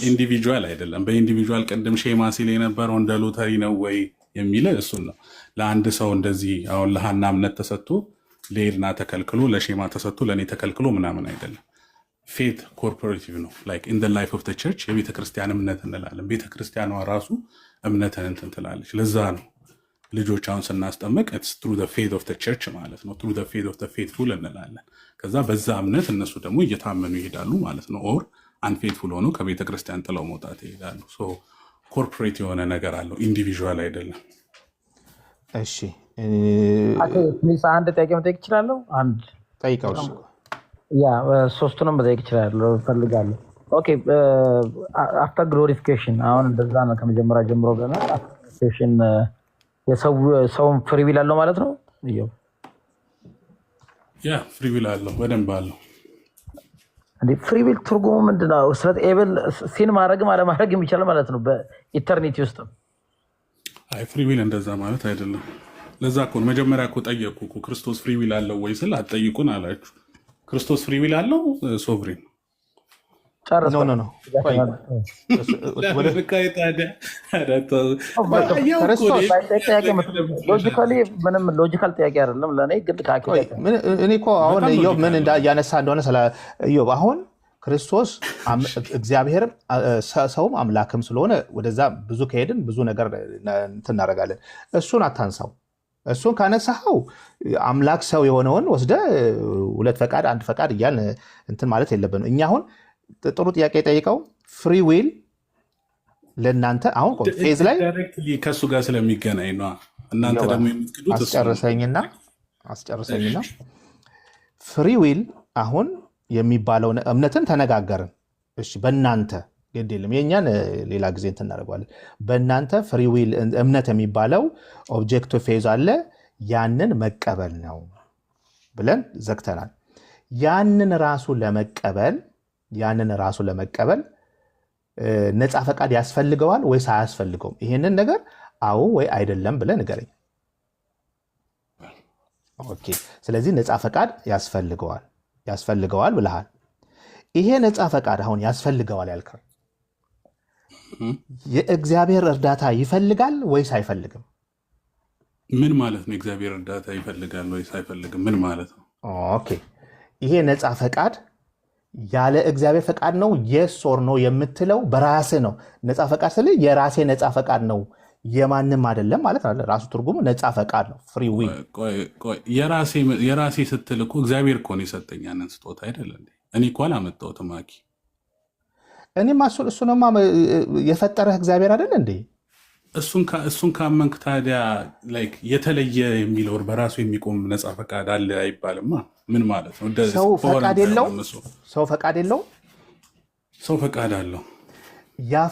ኢንዲቪጁዋል አይደለም። በኢንዲቪጁዋል ቅድም ሼማ ሲል የነበረው እንደ ሎተሪ ነው ወይ የሚል እሱን ነው። ለአንድ ሰው እንደዚህ አሁን ለሃና እምነት ተሰጥቶ ለኤድና ተከልክሎ፣ ለሼማ ተሰጥቶ ለእኔ ተከልክሎ ምናምን አይደለም። ፌት ኮርፖሬቲቭ ነው። ላይክ ኢን ዘ ላይፍ ኦፍ ዘ ቸርች የቤተክርስቲያን እምነት እንላለን። ቤተክርስቲያኗ ራሱ እምነትን እንትን ትላለች። ለዛ ነው ልጆች አሁን ስናስጠምቅ ትሩ ፌት ኦፍ ቸርች ማለት ነው። ትሩ ፌት ኦፍ ፌትፉል እንላለን። ከዛ በዛ እምነት እነሱ ደግሞ እየታመኑ ይሄዳሉ ማለት ነው። ኦር አንፌትፉል ሆኖ ከቤተ ክርስቲያን ጥለው መውጣት ይሄዳሉ። ኮርፖሬት የሆነ ነገር አለው፣ ኢንዲቪዥዋል አይደለም። እሺ አንድ ጥያቄ መጠየቅ እችላለሁ? አንድ ጠይቀው። ሶስቱንም መጠየቅ እችላለሁ እፈልጋለሁ። ኦኬ አፍተር ግሎሪፊኬሽን አሁን እንደዛ ነው። ከመጀመሪያ ጀምሮ ብለናል። ግሎሪፊኬሽን የሰውን ፍሪዊል አለው ማለት ነው። ያ ፍሪዊል አለው፣ በደንብ አለው። ፍሪዊል ትርጉሙ ምንድነው? ስለ ኤብል ሲን ማድረግም አለማድረግ የሚቻል ማለት ነው በኢተርኒቲ ውስጥ። አይ ፍሪዊል እንደዛ ማለት አይደለም። ለዛ እኮ መጀመሪያ እኮ ጠየቁ እኮ ክርስቶስ ፍሪዊል አለው ወይ ስል አትጠይቁን አላችሁ። ክርስቶስ ፍሪዊል አለው ሶቭሪን ምንም ሎጂካል ጥያቄ አይደለም ለእኔ ግን እኔ እኮ አሁን ኢዮብ ምን እያነሳ እንደሆነ ስለ ኢዮብ አሁን ክርስቶስ እግዚአብሔርም ሰውም አምላክም ስለሆነ ወደዛ ብዙ ከሄድን ብዙ ነገር እናደርጋለን። እሱን አታንሳው። እሱን ካነሳኸው አምላክ ሰው የሆነውን ወስደ ሁለት ፈቃድ አንድ ፈቃድ እያልን እንትን ማለት የለብንም። እኛ አሁን ጥሩ ጥያቄ ጠይቀው ፍሪ ዊል ለእናንተ አሁን ፌዝ ላይ ከእሱ ጋር ስለሚገናኝ ነው። እናንተ ደግሞ የምትክዱት አስጨርሰኝና ፍሪ ዊል አሁን የሚባለው እምነትን ተነጋገርን። እሺ በእናንተ ግድ የለም የእኛን ሌላ ጊዜ እንትን እናደርገዋለን። በእናንተ ፍሪ ዊል እምነት የሚባለው ኦብጀክት ፌዝ አለ፣ ያንን መቀበል ነው ብለን ዘግተናል። ያንን ራሱ ለመቀበል ነፃ ፈቃድ ያስፈልገዋል ወይስ አያስፈልገውም? ይሄንን ነገር አዎ ወይ አይደለም ብለን ንገረኝ። ኦኬ፣ ስለዚህ ነፃ ፈቃድ ያስፈልገዋል ብለሃል። ይሄ ነፃ ፈቃድ አሁን ያስፈልገዋል ያልከው የእግዚአብሔር እርዳታ ይፈልጋል ወይስ አይፈልግም? ምን ማለት ነው? እግዚአብሔር እርዳታ ይፈልጋል ወይስ አይፈልግም? ምን ማለት ነው? ኦኬ ይሄ ነፃ ፈቃድ ያለ እግዚአብሔር ፈቃድ ነው የስ ኦር ኖ የምትለው በራስህ ነው። ነፃ ፈቃድ ስለ የራሴ ነፃ ፈቃድ ነው የማንም አይደለም ማለት ነው። ራሱ ትርጉሙ ነፃ ፈቃድ ነው። ፍሪ ዊል። የራሴ ስትል እኮ እግዚአብሔር እኮ ነው የሰጠኝ ያንን ስጦታ አይደለ እንዴ? እኔ እኮ አላመጣሁትም። አኪ እኔማ እሱንማ የፈጠረህ እግዚአብሔር አይደለ እንዴ? እሱን ካመንክ ታዲያ ላይክ የተለየ የሚለው በራሱ የሚቆም ነፃ ፈቃድ አለ አይባልማ። ምን ማለት ነው? ሰው ፈቃድ የለው? ሰው ፈቃድ የለው? ሰው ፈቃድ አለው። ያ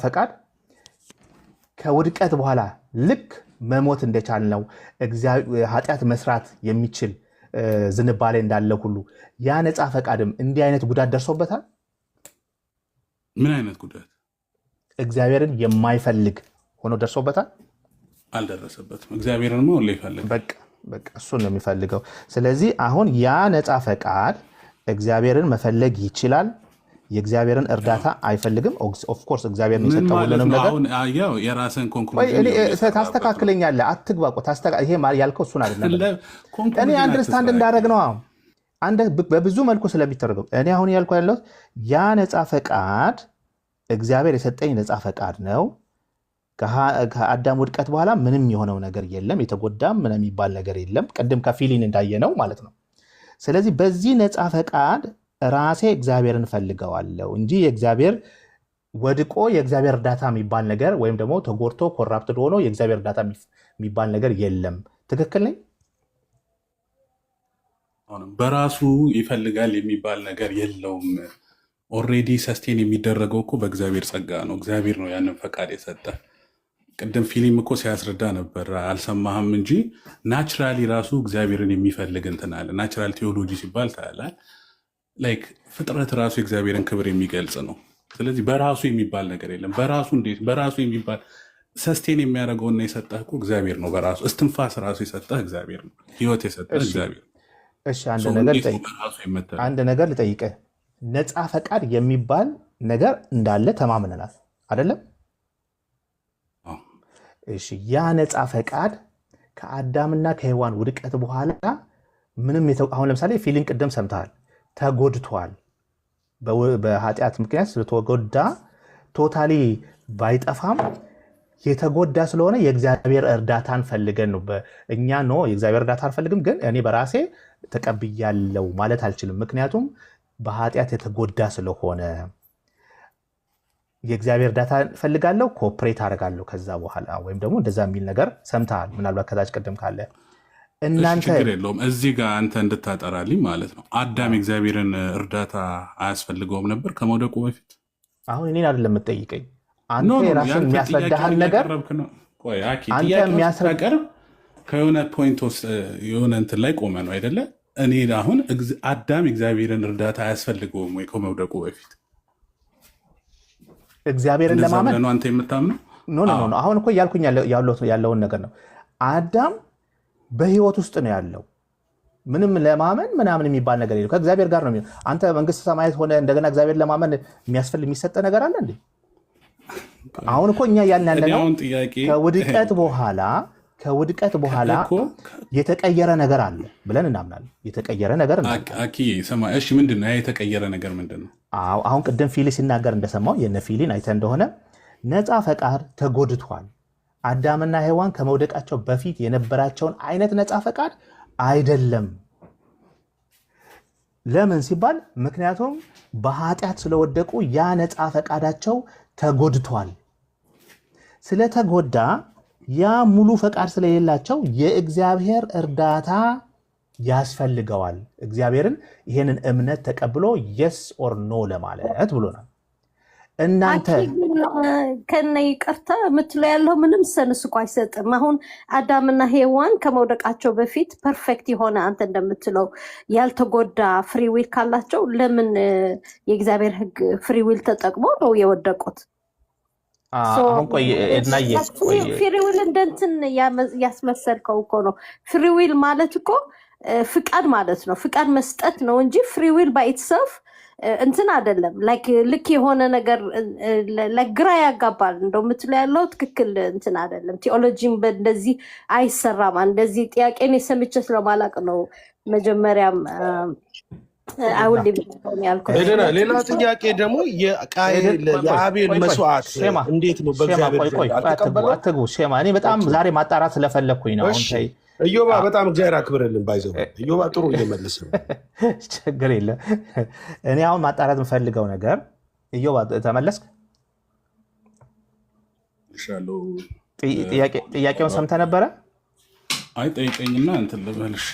ፈቃድ ከውድቀት በኋላ ልክ መሞት እንደቻልነው ኃጢአት መስራት የሚችል ዝንባሌ እንዳለ ሁሉ ያ ነፃ ፈቃድም እንዲህ አይነት ጉዳት ደርሶበታል። ምን አይነት ጉዳት? እግዚአብሔርን የማይፈልግ ሆኖ ደርሶበታል? አልደረሰበትም። እግዚአብሔርን ሁሌ ይፈልግ። በቃ እሱን ነው የሚፈልገው። ስለዚህ አሁን ያ ነፃ ፈቃድ እግዚአብሔርን መፈለግ ይችላል። የእግዚአብሔርን እርዳታ አይፈልግም። ኦፍኮርስ እግዚአብሔር የሰጠው ሁሉንም ነገር የራስን ኮንክሉዥን ታስተካክለኛለህ። አትግባቁ። ይሄ ያልከው እሱን አይደለም። እኔ አንደርስታንድ እንዳደረግ ነው በብዙ መልኩ ስለሚተረገው እኔ አሁን ያልኩ ያለሁት ያ ነፃ ፈቃድ እግዚአብሔር የሰጠኝ ነፃ ፈቃድ ነው። ከአዳም ውድቀት በኋላ ምንም የሆነው ነገር የለም። የተጎዳም ምን የሚባል ነገር የለም። ቅድም ከፊሊን እንዳየነው ማለት ነው። ስለዚህ በዚህ ነፃ ፈቃድ ራሴ እግዚአብሔርን ፈልገዋለሁ እንጂ የእግዚአብሔር ወድቆ የእግዚአብሔር እርዳታ የሚባል ነገር ወይም ደግሞ ተጎድቶ ኮራፕትድ ሆኖ የእግዚአብሔር እርዳታ የሚባል ነገር የለም። ትክክል ነኝ? በራሱ ይፈልጋል የሚባል ነገር የለውም። ኦልሬዲ ሰስቴን የሚደረገው እኮ በእግዚአብሔር ጸጋ ነው። እግዚአብሔር ነው ያንን ፈቃድ የሰጠ። ቅድም ፊልም እኮ ሲያስረዳ ነበር፣ አልሰማህም እንጂ ናቹራሊ ራሱ እግዚአብሔርን የሚፈልግ እንትን አለ። ናቹራል ቴዎሎጂ ሲባል ታያለህ። ላይክ ፍጥረት ራሱ የእግዚአብሔርን ክብር የሚገልጽ ነው። ስለዚህ በራሱ የሚባል ነገር የለም። በራሱ እንዴት በራሱ የሚባል ሰስቴን የሚያደርገውና የሰጠህ እኮ እግዚአብሔር ነው። በራሱ እስትንፋስ ራሱ የሰጠህ እግዚአብሔር ነው። ህይወት የሰጠህ እግዚአብሔር። እሺ አንድ ነገር ልጠይቅህ። ነፃ ፈቃድ የሚባል ነገር እንዳለ ተማምነናል አይደለም? እሺ ያ ነፃ ፈቃድ ከአዳምና ከሔዋን ውድቀት በኋላ ምንም አሁን ለምሳሌ ፊሊን ቅድም ሰምተሃል። ተጎድቷል። በኃጢአት ምክንያት ስለተጎዳ ቶታሊ ባይጠፋም የተጎዳ ስለሆነ የእግዚአብሔር እርዳታን ፈልገን ነው። እኛ ነው የእግዚአብሔር እርዳታ አልፈልግም፣ ግን እኔ በራሴ ተቀብያለው ማለት አልችልም። ምክንያቱም በኃጢአት የተጎዳ ስለሆነ የእግዚአብሔር እርዳታ ፈልጋለሁ፣ ኮኦፕሬት አደርጋለሁ ከዛ በኋላ ወይም ደግሞ እንደዛ የሚል ነገር ሰምተሃል። ምናልባት ከዛች ቅድም ካለ እናንተ ችግር የለውም። እዚህ ጋር አንተ እንድታጠራልኝ ማለት ነው። አዳም የእግዚአብሔርን እርዳታ አያስፈልገውም ነበር ከመውደቁ በፊት? አሁን እኔን አይደለም የምትጠይቀኝ። አንተ የራስን የሚያስረዳህን ነገር አንተ የሚያስረቀርብ ከሆነ ፖይንት ውስጥ የሆነ እንትን ላይ ቆመ ነው አይደለ? እኔ አሁን አዳም የእግዚአብሔርን እርዳታ አያስፈልገውም ወይ ከመውደቁ በፊት? እግዚአብሔርን ለማመን ነው አንተ የምታምነው? ኖ አሁን እኮ እያልኩኝ ያለውን ነገር ነው። አዳም በህይወት ውስጥ ነው ያለው። ምንም ለማመን ምናምን የሚባል ነገር የለም። ከእግዚአብሔር ጋር ነው። አንተ መንግስት ሰማያት ሆነ እንደገና እግዚአብሔር ለማመን የሚሰጥ ነገር አለ እንዴ? አሁን እኮ እኛ ያለን ያለነው ከውድቀት በኋላ የተቀየረ ነገር አለ ብለን እናምናለን። የተቀየረ ነገር እሺ፣ ምንድን ነው የተቀየረ ነገር? ምንድን ነው? አሁን ቅድም ፊሊ ሲናገር እንደሰማው የነ ፊሊን አይተህ እንደሆነ ነፃ ፈቃድ ተጎድቷል። አዳምና ሔዋን ከመውደቃቸው በፊት የነበራቸውን አይነት ነፃ ፈቃድ አይደለም። ለምን ሲባል ምክንያቱም በኃጢአት ስለወደቁ ያ ነፃ ፈቃዳቸው ተጎድቷል። ስለተጎዳ ያ ሙሉ ፈቃድ ስለሌላቸው የእግዚአብሔር እርዳታ ያስፈልገዋል። እግዚአብሔርን ይሄንን እምነት ተቀብሎ የስ ኦር ኖ ለማለት ብሎናል። እናንተ ከነ ይቅርታ የምትለው ያለው ምንም ሰንስ እኮ አይሰጥም። አሁን አዳምና ሔዋን ከመውደቃቸው በፊት ፐርፌክት የሆነ አንተ እንደምትለው ያልተጎዳ ፍሪ ዊል ካላቸው ለምን የእግዚአብሔር ሕግ ፍሪ ዊል ተጠቅሞ ነው የወደቁት? አሁን ቆይ እናየ ፍሪ ዊል እንደንትን ያስመሰልከው እኮ ነው። ፍሪ ዊል ማለት እኮ ፍቃድ ማለት ነው። ፍቃድ መስጠት ነው እንጂ ፍሪ ዊል ባይ ኢትሰልፍ እንትን አይደለም። ላይክ ልክ የሆነ ነገር ለግራ ያጋባል። እንደው የምትለው ያለው ትክክል እንትን አይደለም። ቴዎሎጂም እንደዚህ አይሰራም። እንደዚህ ጥያቄን የሰምቼ ስለማላቅ ነው መጀመሪያም አውል ያልኩት። ሌላ ጥያቄ ደግሞ የአቤል መስዋዕት እንዴት ነው በእግዚአብሔር አትግቡ። ሼማ እኔ በጣም ዛሬ ማጣራት ስለፈለግኩኝ ነው። ኢዮባ በጣም እግዚአብሔር አክብርልን። ባይዘው ኢዮባ ጥሩ እየመለስ ነው። ችግር የለ። እኔ አሁን ማጣራት የምፈልገው ነገር ኢዮባ ተመለስክ? ጥያቄውን ሰምተህ ነበረ? አይ ጠይቀኝና እንትን ልበልሽ።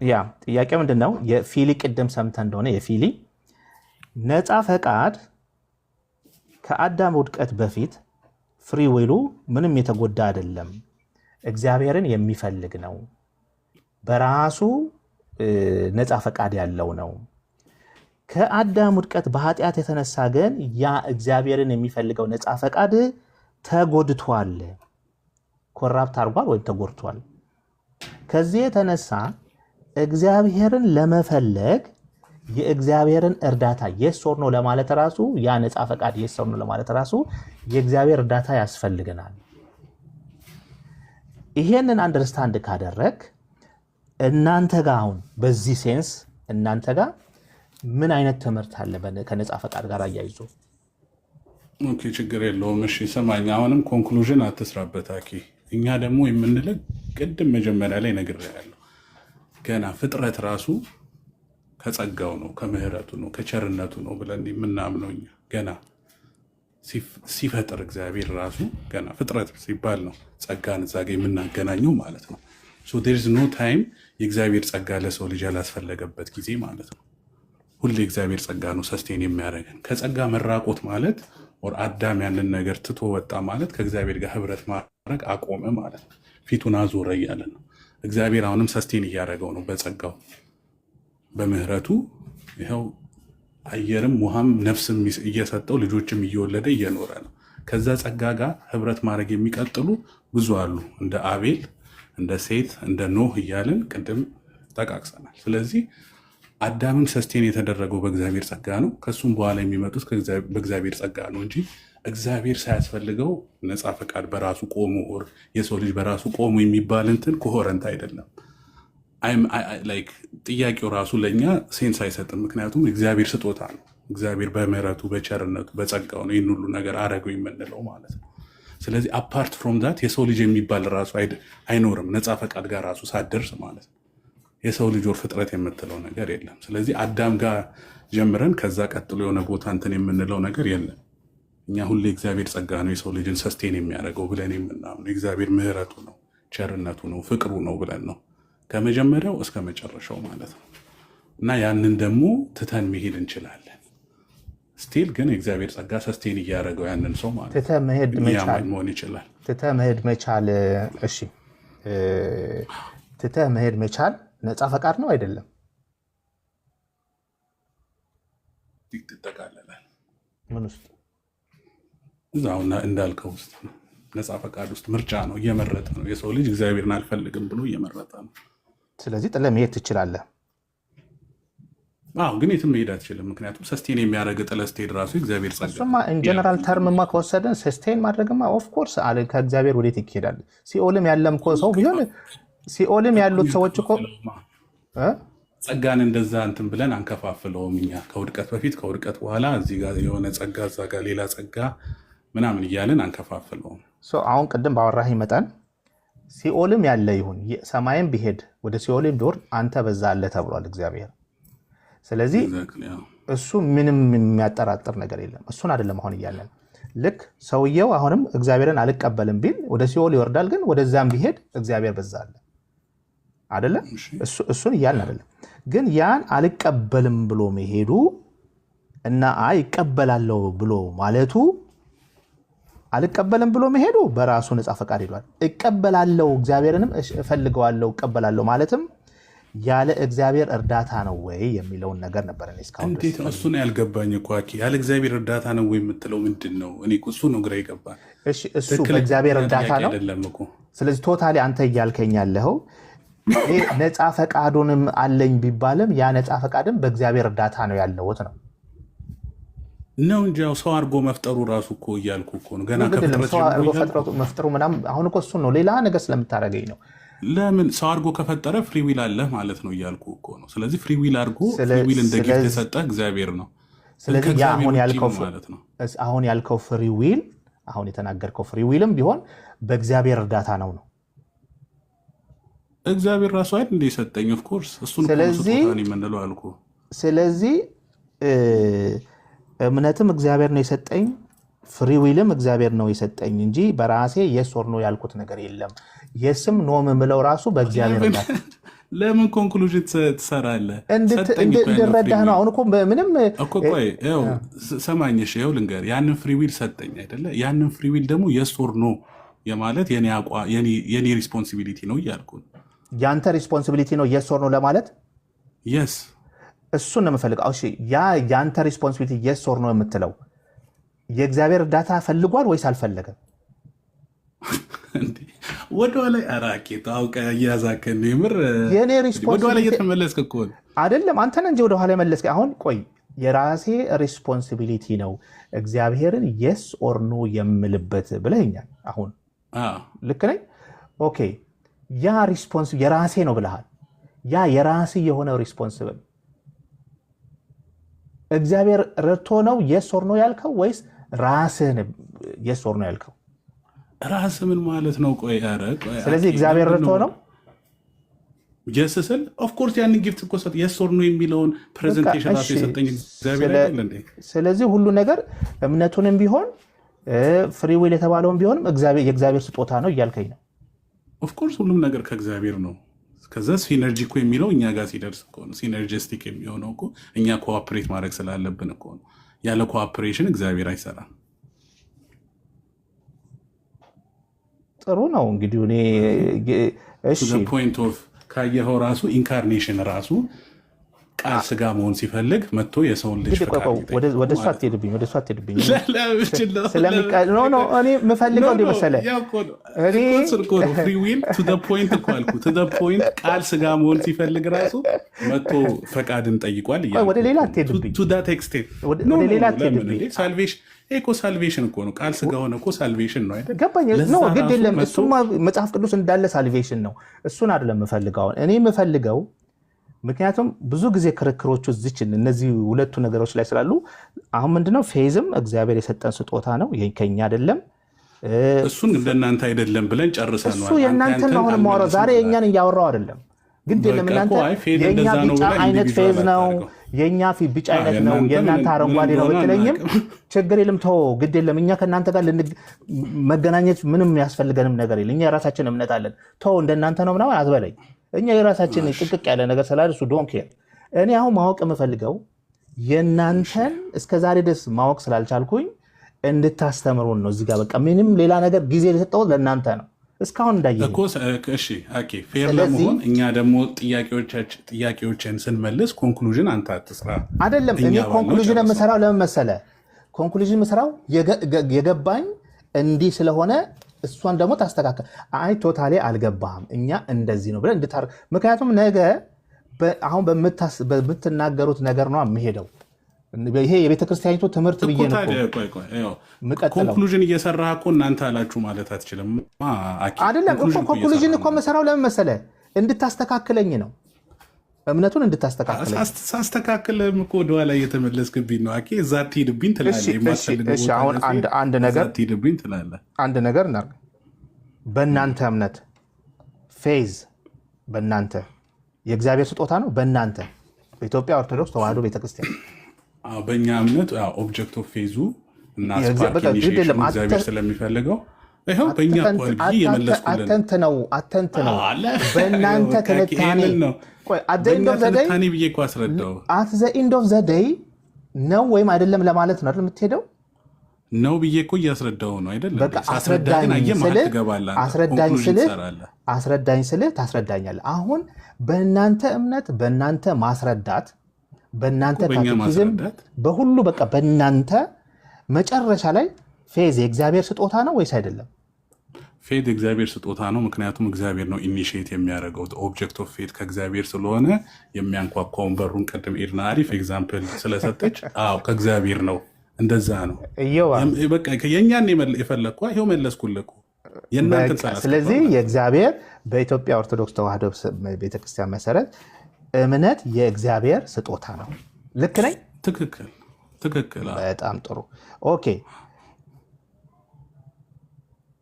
ያ ጥያቄው ምንድን ነው? የፊሊ ቅድም ሰምተህ እንደሆነ የፊሊ ነፃ ፈቃድ ከአዳም ውድቀት በፊት ፍሪ ዊሉ ምንም የተጎዳ አይደለም፣ እግዚአብሔርን የሚፈልግ ነው፣ በራሱ ነፃ ፈቃድ ያለው ነው። ከአዳም ውድቀት በኃጢአት የተነሳ ግን ያ እግዚአብሔርን የሚፈልገው ነፃ ፈቃድ ተጎድቷል፣ ኮራፕት አድርጓል ወይም ተጎድቷል። ከዚህ የተነሳ እግዚአብሔርን ለመፈለግ የእግዚአብሔርን እርዳታ የስ ኦር ኖ ለማለት ራሱ ያ ነፃ ፈቃድ የስ ኦር ኖ ለማለት ራሱ የእግዚአብሔር እርዳታ ያስፈልገናል። ይሄንን አንደርስታንድ ካደረግ እናንተ ጋር አሁን በዚህ ሴንስ እናንተ ጋር ምን አይነት ትምህርት አለ ከነፃ ፈቃድ ጋር አያይዞ? ኦኬ ችግር የለውም። እሺ ሰማኝ። አሁንም ኮንክሉዥን አትስራበት አኪ። እኛ ደግሞ የምንለው ቅድም መጀመሪያ ላይ ነግሬያለሁ። ገና ፍጥረት ራሱ ከጸጋው ነው፣ ከምሕረቱ ነው፣ ከቸርነቱ ነው ብለን የምናምነው እኛ ገና ሲፈጥር እግዚአብሔር ራሱ ገና ፍጥረት ሲባል ነው ጸጋን እዛ ጋ የምናገናኘው ማለት ነው። ሶ ዴር ኢዝ ኖ ታይም የእግዚአብሔር ጸጋ ለሰው ልጅ ያላስፈለገበት ጊዜ ማለት ነው። ሁሌ እግዚአብሔር ጸጋ ነው ሰስቴን የሚያደርገን። ከጸጋ መራቆት ማለት ወር አዳም ያንን ነገር ትቶ ወጣ ማለት ከእግዚአብሔር ጋር ህብረት ማድረግ አቆመ ማለት ነው። ፊቱን አዞረ እያለ ነው። እግዚአብሔር አሁንም ሰስቴን እያደረገው ነው በጸጋው በምህረቱ። ይኸው አየርም ውሃም ነፍስም እየሰጠው ልጆችም እየወለደ እየኖረ ነው። ከዛ ጸጋ ጋር ህብረት ማድረግ የሚቀጥሉ ብዙ አሉ። እንደ አቤል፣ እንደ ሴት፣ እንደ ኖህ እያልን ቅድም ጠቃቅሰናል። ስለዚህ አዳምም ሰስቴን የተደረገው በእግዚአብሔር ጸጋ ነው። ከሱም በኋላ የሚመጡት በእግዚአብሔር ጸጋ ነው እንጂ እግዚአብሔር ሳያስፈልገው ነፃ ፈቃድ በራሱ ቆሞ የሰው ልጅ በራሱ ቆሞ የሚባል እንትን ኮሄረንት አይደለም። ጥያቄው ራሱ ለእኛ ሴንስ አይሰጥም። ምክንያቱም እግዚአብሔር ስጦታ ነው። እግዚአብሔር በምህረቱ በቸርነቱ በጸጋው ነው ይህን ሁሉ ነገር አረገው የምንለው ማለት ነው። ስለዚህ አፓርት ፍሮም ዛት የሰው ልጅ የሚባል ራሱ አይኖርም። ነፃ ፈቃድ ጋር ራሱ ሳትደርስ ማለት ነው የሰው ልጅ ወር ፍጥረት የምትለው ነገር የለም። ስለዚህ አዳም ጋር ጀምረን ከዛ ቀጥሎ የሆነ ቦታ እንትን የምንለው ነገር የለም። እኛ ሁሌ እግዚአብሔር ጸጋ ነው የሰው ልጅን ሰስቴን የሚያደርገው ብለን የምናምነው እግዚአብሔር ምህረቱ ነው፣ ቸርነቱ ነው፣ ፍቅሩ ነው ብለን ነው ከመጀመሪያው እስከ መጨረሻው ማለት ነው። እና ያንን ደግሞ ትተን መሄድ እንችላለን። ስቲል ግን የእግዚአብሔር ጸጋ ሰስቴን እያደረገው ያንን ሰው ማለት ትተህ መሄድ መሆን ይችላል። ትተህ መሄድ መቻል እሺ፣ ትተህ መሄድ መቻል ነፃ ፈቃድ ነው አይደለም? ይጠቃለላል። ምን ውስጥ? እዛው እንዳልከው ውስጥ ነፃ ፈቃድ ውስጥ ምርጫ ነው፣ እየመረጠ ነው። የሰው ልጅ እግዚአብሔርን አልፈልግም ብሎ እየመረጠ ነው። ስለዚህ ጥለህ መሄድ ትችላለህ። ግን የትም መሄድ አትችልም። ምክንያቱም ሰስቴን የሚያደርግ ጥለህ ስትሄድ ራሱ እግዚአብሔር ጸጋ እሱማ ኢንጀነራል ተርምማ ከወሰደን ሰስቴን ማድረግማ ኦፍኮርስ ከእግዚአብሔር ወዴት ይሄዳል? ሲኦልም ያለም እኮ ሰው ቢሆን ሲኦልም ያሉት ሰዎች እኮ ጸጋን እንደዛ እንትን ብለን አንከፋፍለውም። እኛ ከውድቀት በፊት ከውድቀት በኋላ እዚህ ጋር የሆነ ጸጋ እዛ ጋር ሌላ ጸጋ ምናምን እያለን አንከፋፍለውም። አሁን ቅድም ባወራህ መጠን ሲኦልም ያለ ይሁን ሰማይም ቢሄድ ወደ ሲኦልም ቢወርድ አንተ በዛ አለ ተብሏል እግዚአብሔር። ስለዚህ እሱ ምንም የሚያጠራጥር ነገር የለም። እሱን አይደለም አሁን እያለን ልክ ሰውየው አሁንም እግዚአብሔርን አልቀበልም ቢል ወደ ሲኦል ይወርዳል፣ ግን ወደዛም ቢሄድ እግዚአብሔር በዛ አለ አይደለም። እሱን እያልን አይደለም። ግን ያን አልቀበልም ብሎ መሄዱ እና ይቀበላለሁ ብሎ ማለቱ አልቀበልም ብሎ መሄዱ በራሱ ነፃ ፈቃድ ሄዷል። እቀበላለሁ እግዚአብሔርንም እፈልገዋለሁ እቀበላለሁ ማለትም ያለ እግዚአብሔር እርዳታ ነው ወይ የሚለውን ነገር ነበር። እኔ እስካሁን እንዴት ነው እሱን ያልገባኝ እኮ አኪ። ያለ እግዚአብሔር እርዳታ ነው ወይ የምትለው ምንድን ነው? እኔ እሱ ነው ግራ ይገባል። እሺ እሱ በእግዚአብሔር እርዳታ ነው አይደለም እኮ። ስለዚህ ቶታሊ አንተ እያልከኝ ያለኸው ነፃ ፈቃዱንም አለኝ ቢባልም ያ ነፃ ፈቃድም በእግዚአብሔር እርዳታ ነው ያለውት ነው ነው እንጂ ያው ሰው አድርጎ መፍጠሩ ራሱ እኮ እያልኩ እኮ ነው። ገና ግድ የለም ከፍጥረት ሰው አድርጎ ጀምሮ እያልኩ መፍጠሩ ምናምን አሁን እኮ እሱን ነው ሌላ ነገር ስለምታደርገኝ ነው። ለምን ሰው አድርጎ ከፈጠረ ፍሪዊል አለ ማለት ነው እያልኩ እኮ ነው። ስለዚህ ፍሪዊል አድርጎ ፍሪዊል እንደ ጊፍት የሰጠ እግዚአብሔር ነው። ስለዚህ ያ አሁን ያልከው ማለት ነው አሁን ያልከው ፍሪዊል አሁን የተናገርከው ፍሪዊልም ቢሆን በእግዚአብሔር እርዳታ ነው። እግዚአብሔር ራሱ አይደል እንደ የሰጠኝ ኦፍ ኮርስ እሱን ስለዚህ ስጦታን የምንለው አልኩ። ስለዚህ እምነትም እግዚአብሔር ነው የሰጠኝ ፍሪዊልም እግዚአብሔር ነው የሰጠኝ እንጂ በራሴ የስ ኦር ኖ ያልኩት ነገር የለም። የስም ኖም የምለው ራሱ በእግዚአብሔር እርዳታ። ለምን ኮንክሉዥን ትሰራለህ? እንድረዳህ ነው። አሁን እኮ ምንም እኮ ቆይ ይኸው ሰማኝሽ፣ ይኸው ልንገር ያንን ፍሪዊል ሰጠኝ አይደለ? ያንን ፍሪዊል ደግሞ የስ ኦር ኖ የማለት የኔ ሪስፖንሲቢሊቲ ነው እያልኩ ነው። ያንተ ሪስፖንሲቢሊቲ ነው የስ ኦር ኖ ለማለት። የስ እሱን ነው የምፈልገው። እሺ ያ ያንተ ሪስፖንሲቢሊቲ የስ ኦር ኖ የምትለው የእግዚአብሔር እርዳታ ፈልጓል ወይስ አልፈለገም? ወደኋላ አራቂ ታውቀ እያዛከን የምር የኔ ሪስፖንሲቢሊቲ ወደኋላ እየተመለስክ እኮ አይደለም። አንተ ነህ እንጂ ወደኋላ መለስክ። አሁን ቆይ የራሴ ሪስፖንሲቢሊቲ ነው እግዚአብሔርን የስ ኦር ኖ የምልበት ብለኸኛል። አሁን ልክ ነኝ? ኦኬ ያ ሪስፖንሲቢሊቲ የራሴ ነው ብለሃል። ያ የራሴ የሆነው ሪስፖንሲብል እግዚአብሔር ረድቶ ነው የስ ኦር ኖ ያልከው ወይስ ራስህን የስ ኦር ኖ ያልከው? ራስ ምን ማለት ነው? ቆይ ኧረ ቆይ ስለዚህ እግዚአብሔር ረድቶ ነው የስ ስል ኦፍ ኮርስ ያንን ጊፍት እኮ ሰጥ የስ ኦር ኖ የሚለውን ፕሬዘንቴሽን ራሱ የሰጠኝ እግዚአብሔር አይደል እንዴ? ስለዚህ ሁሉ ነገር እምነቱንም ቢሆን ፍሪዊል የተባለውን ቢሆንም የእግዚአብሔር ስጦታ ነው እያልከኝ ነው። ኦፍ ኮርስ ሁሉም ነገር ከእግዚአብሔር ነው። ከዛ ሲነርጂ እኮ የሚለው እኛ ጋር ሲደርስ እኮ ነው። ሲነርጂስቲክ የሚሆነው እኮ እኛ ኮኦፕሬት ማድረግ ስላለብን እኮ ነው። ያለ ኮኦፕሬሽን እግዚአብሔር አይሰራም። ጥሩ ነው እንግዲህ እኔ እሺ ፖይንት ኦፍ ካየኸው ራሱ ኢንካርኔሽን ራሱ ቃል ስጋ መሆን ሲፈልግ መጥቶ የሰውን ልጅ ወደ እሱ አትሄድብኝ እኔ የምፈልገው እንደ መሰለህ ፍሪዊል ቱ ዘ ፖይንት እኮ አልኩ። ቱ ዘ ፖይንት ቃል ስጋ መሆን ሲፈልግ ራሱ መጥቶ ፈቃድን ጠይቋል። ወደ ሌላ አትሄድብኝ ቱ ዛት ኤክስቴንት ወደ ሌላ አትሄድብኝ። ሳልቬሽን እኮ ሳልቬሽን እኮ ነው። ቃል ስጋ ሆነ እኮ ሳልቬሽን ነው አይደል? ገባኝ። ነው ግድ የለም እሱማ መጽሐፍ ቅዱስ እንዳለ ሳልቬሽን ነው። እሱን አይደለም የምፈልገው እኔ የምፈልገው ምክንያቱም ብዙ ጊዜ ክርክሮቹ እዚችን እነዚህ ሁለቱ ነገሮች ላይ ስላሉ አሁን ምንድነው ፌዝም እግዚአብሔር የሰጠን ስጦታ ነው ከኛ አይደለም። እሱን እንደናንተ አይደለም ብለን ጨርሰናል። እሱ የእናንተን አሁን ማውራው ዛሬ የእኛን እያወራው አይደለም። ግድ የለም እናንተ የእኛ ቢጫ አይነት ፌዝ ነው የእኛ ቢጫ አይነት ነው የእናንተ አረንጓዴ ነው ብትለኝም ችግር የለም ተው፣ ግድ የለም እኛ ከእናንተ ጋር መገናኘት ምንም ያስፈልገንም ነገር የለም። እኛ የራሳችን እምነት አለን። ተው እንደናንተ ነው ምናምን አትበለኝ። እኛ የራሳችን ጥቅቅ ያለ ነገር ስላለ እሱ ዶንት ኬር። እኔ አሁን ማወቅ የምፈልገው የእናንተን እስከዛሬ ድረስ ማወቅ ስላልቻልኩኝ እንድታስተምሩን ነው። እዚጋ በቃ ምንም ሌላ ነገር ጊዜ የሰጠሁት ለእናንተ ነው እስካሁን እንዳየ ፌር ለመሆን እኛ ደግሞ ጥያቄዎችን ስንመልስ ኮንክሉዥን አንተ አትስራ አይደለም። እኔ ኮንክሉዥን የምሰራው ለምን መሰለህ? ኮንክሉዥን የምሰራው የገባኝ እንዲህ ስለሆነ እሷን ደግሞ ታስተካከል። አይ ቶታሊ አልገባህም እኛ እንደዚህ ነው ብለህ እንድታርግ። ምክንያቱም ነገ አሁን በምትናገሩት ነገር ነው የምሄደው። ይሄ የቤተክርስቲያኒቱ ትምህርት ብዬ ነው። ኮንክሉዥን እየሰራህ እኮ እናንተ አላችሁ ማለት አትችልም። አይደለም ኮንክሉዥን እኮ የምሰራው ለምን መሰለህ? እንድታስተካክለኝ ነው። እምነቱን እንድታስተካክለኝ። ሳስተካክልም እኮ ወደኋላ እየተመለስክብኝ ነው። እዛ ትሄድብኝ ትላለህ። አሁን አንድ ነገር እናድርግ። በእናንተ እምነት ፌዝ በእናንተ የእግዚአብሔር ስጦታ ነው። በእናንተ በኢትዮጵያ ኦርቶዶክስ ተዋሕዶ ቤተክርስቲያን በእኛ እምነት ኦብጀክት ኦፍ ፌዙ እና እግዚአብሔር ስለሚፈልገው ይኸው በእኛ አተንትነው በእናንተ ትንታኔ ትንታኔ ብዬ እኮ አስረዳው። አት ዘ ኢንድ ኦፍ ዘ ዴይ ነው ወይም አይደለም ለማለት ነው የምትሄደው ነው ብዬ እኮ እያስረዳው ነው አይደለም። አስረዳኝ ስልህ ታስረዳኛለህ። አሁን በእናንተ እምነት በእናንተ ማስረዳት በእናንተ ካቴኪዝም በሁሉ በቃ በእናንተ መጨረሻ ላይ ፌዝ የእግዚአብሔር ስጦታ ነው ወይስ አይደለም? ፌት የእግዚአብሔር ስጦታ ነው። ምክንያቱም እግዚአብሔር ነው ኢኒሺየት የሚያደርገው። ኦብጀክት ኦፍ ፌት ከእግዚአብሔር ስለሆነ የሚያንኳኳውን በሩን ቅድም ኤድና አሪፍ ኤግዛምፕል ስለሰጠች ከእግዚአብሔር ነው እንደዛ ነው። እየዋ በቃ የእኛን የፈለግኩ ይኸው መለስኩልህ እኮ የእናንተን ሳላስገባ ስለዚህ ማለት ነው። የእግዚአብሔር በኢትዮጵያ ኦርቶዶክስ ተዋሕዶ ቤተክርስቲያን መሰረት እምነት የእግዚአብሔር ስጦታ ነው። ልክ ነኝ? ትክክል ትክክል። በጣም ጥሩ። ኦኬ።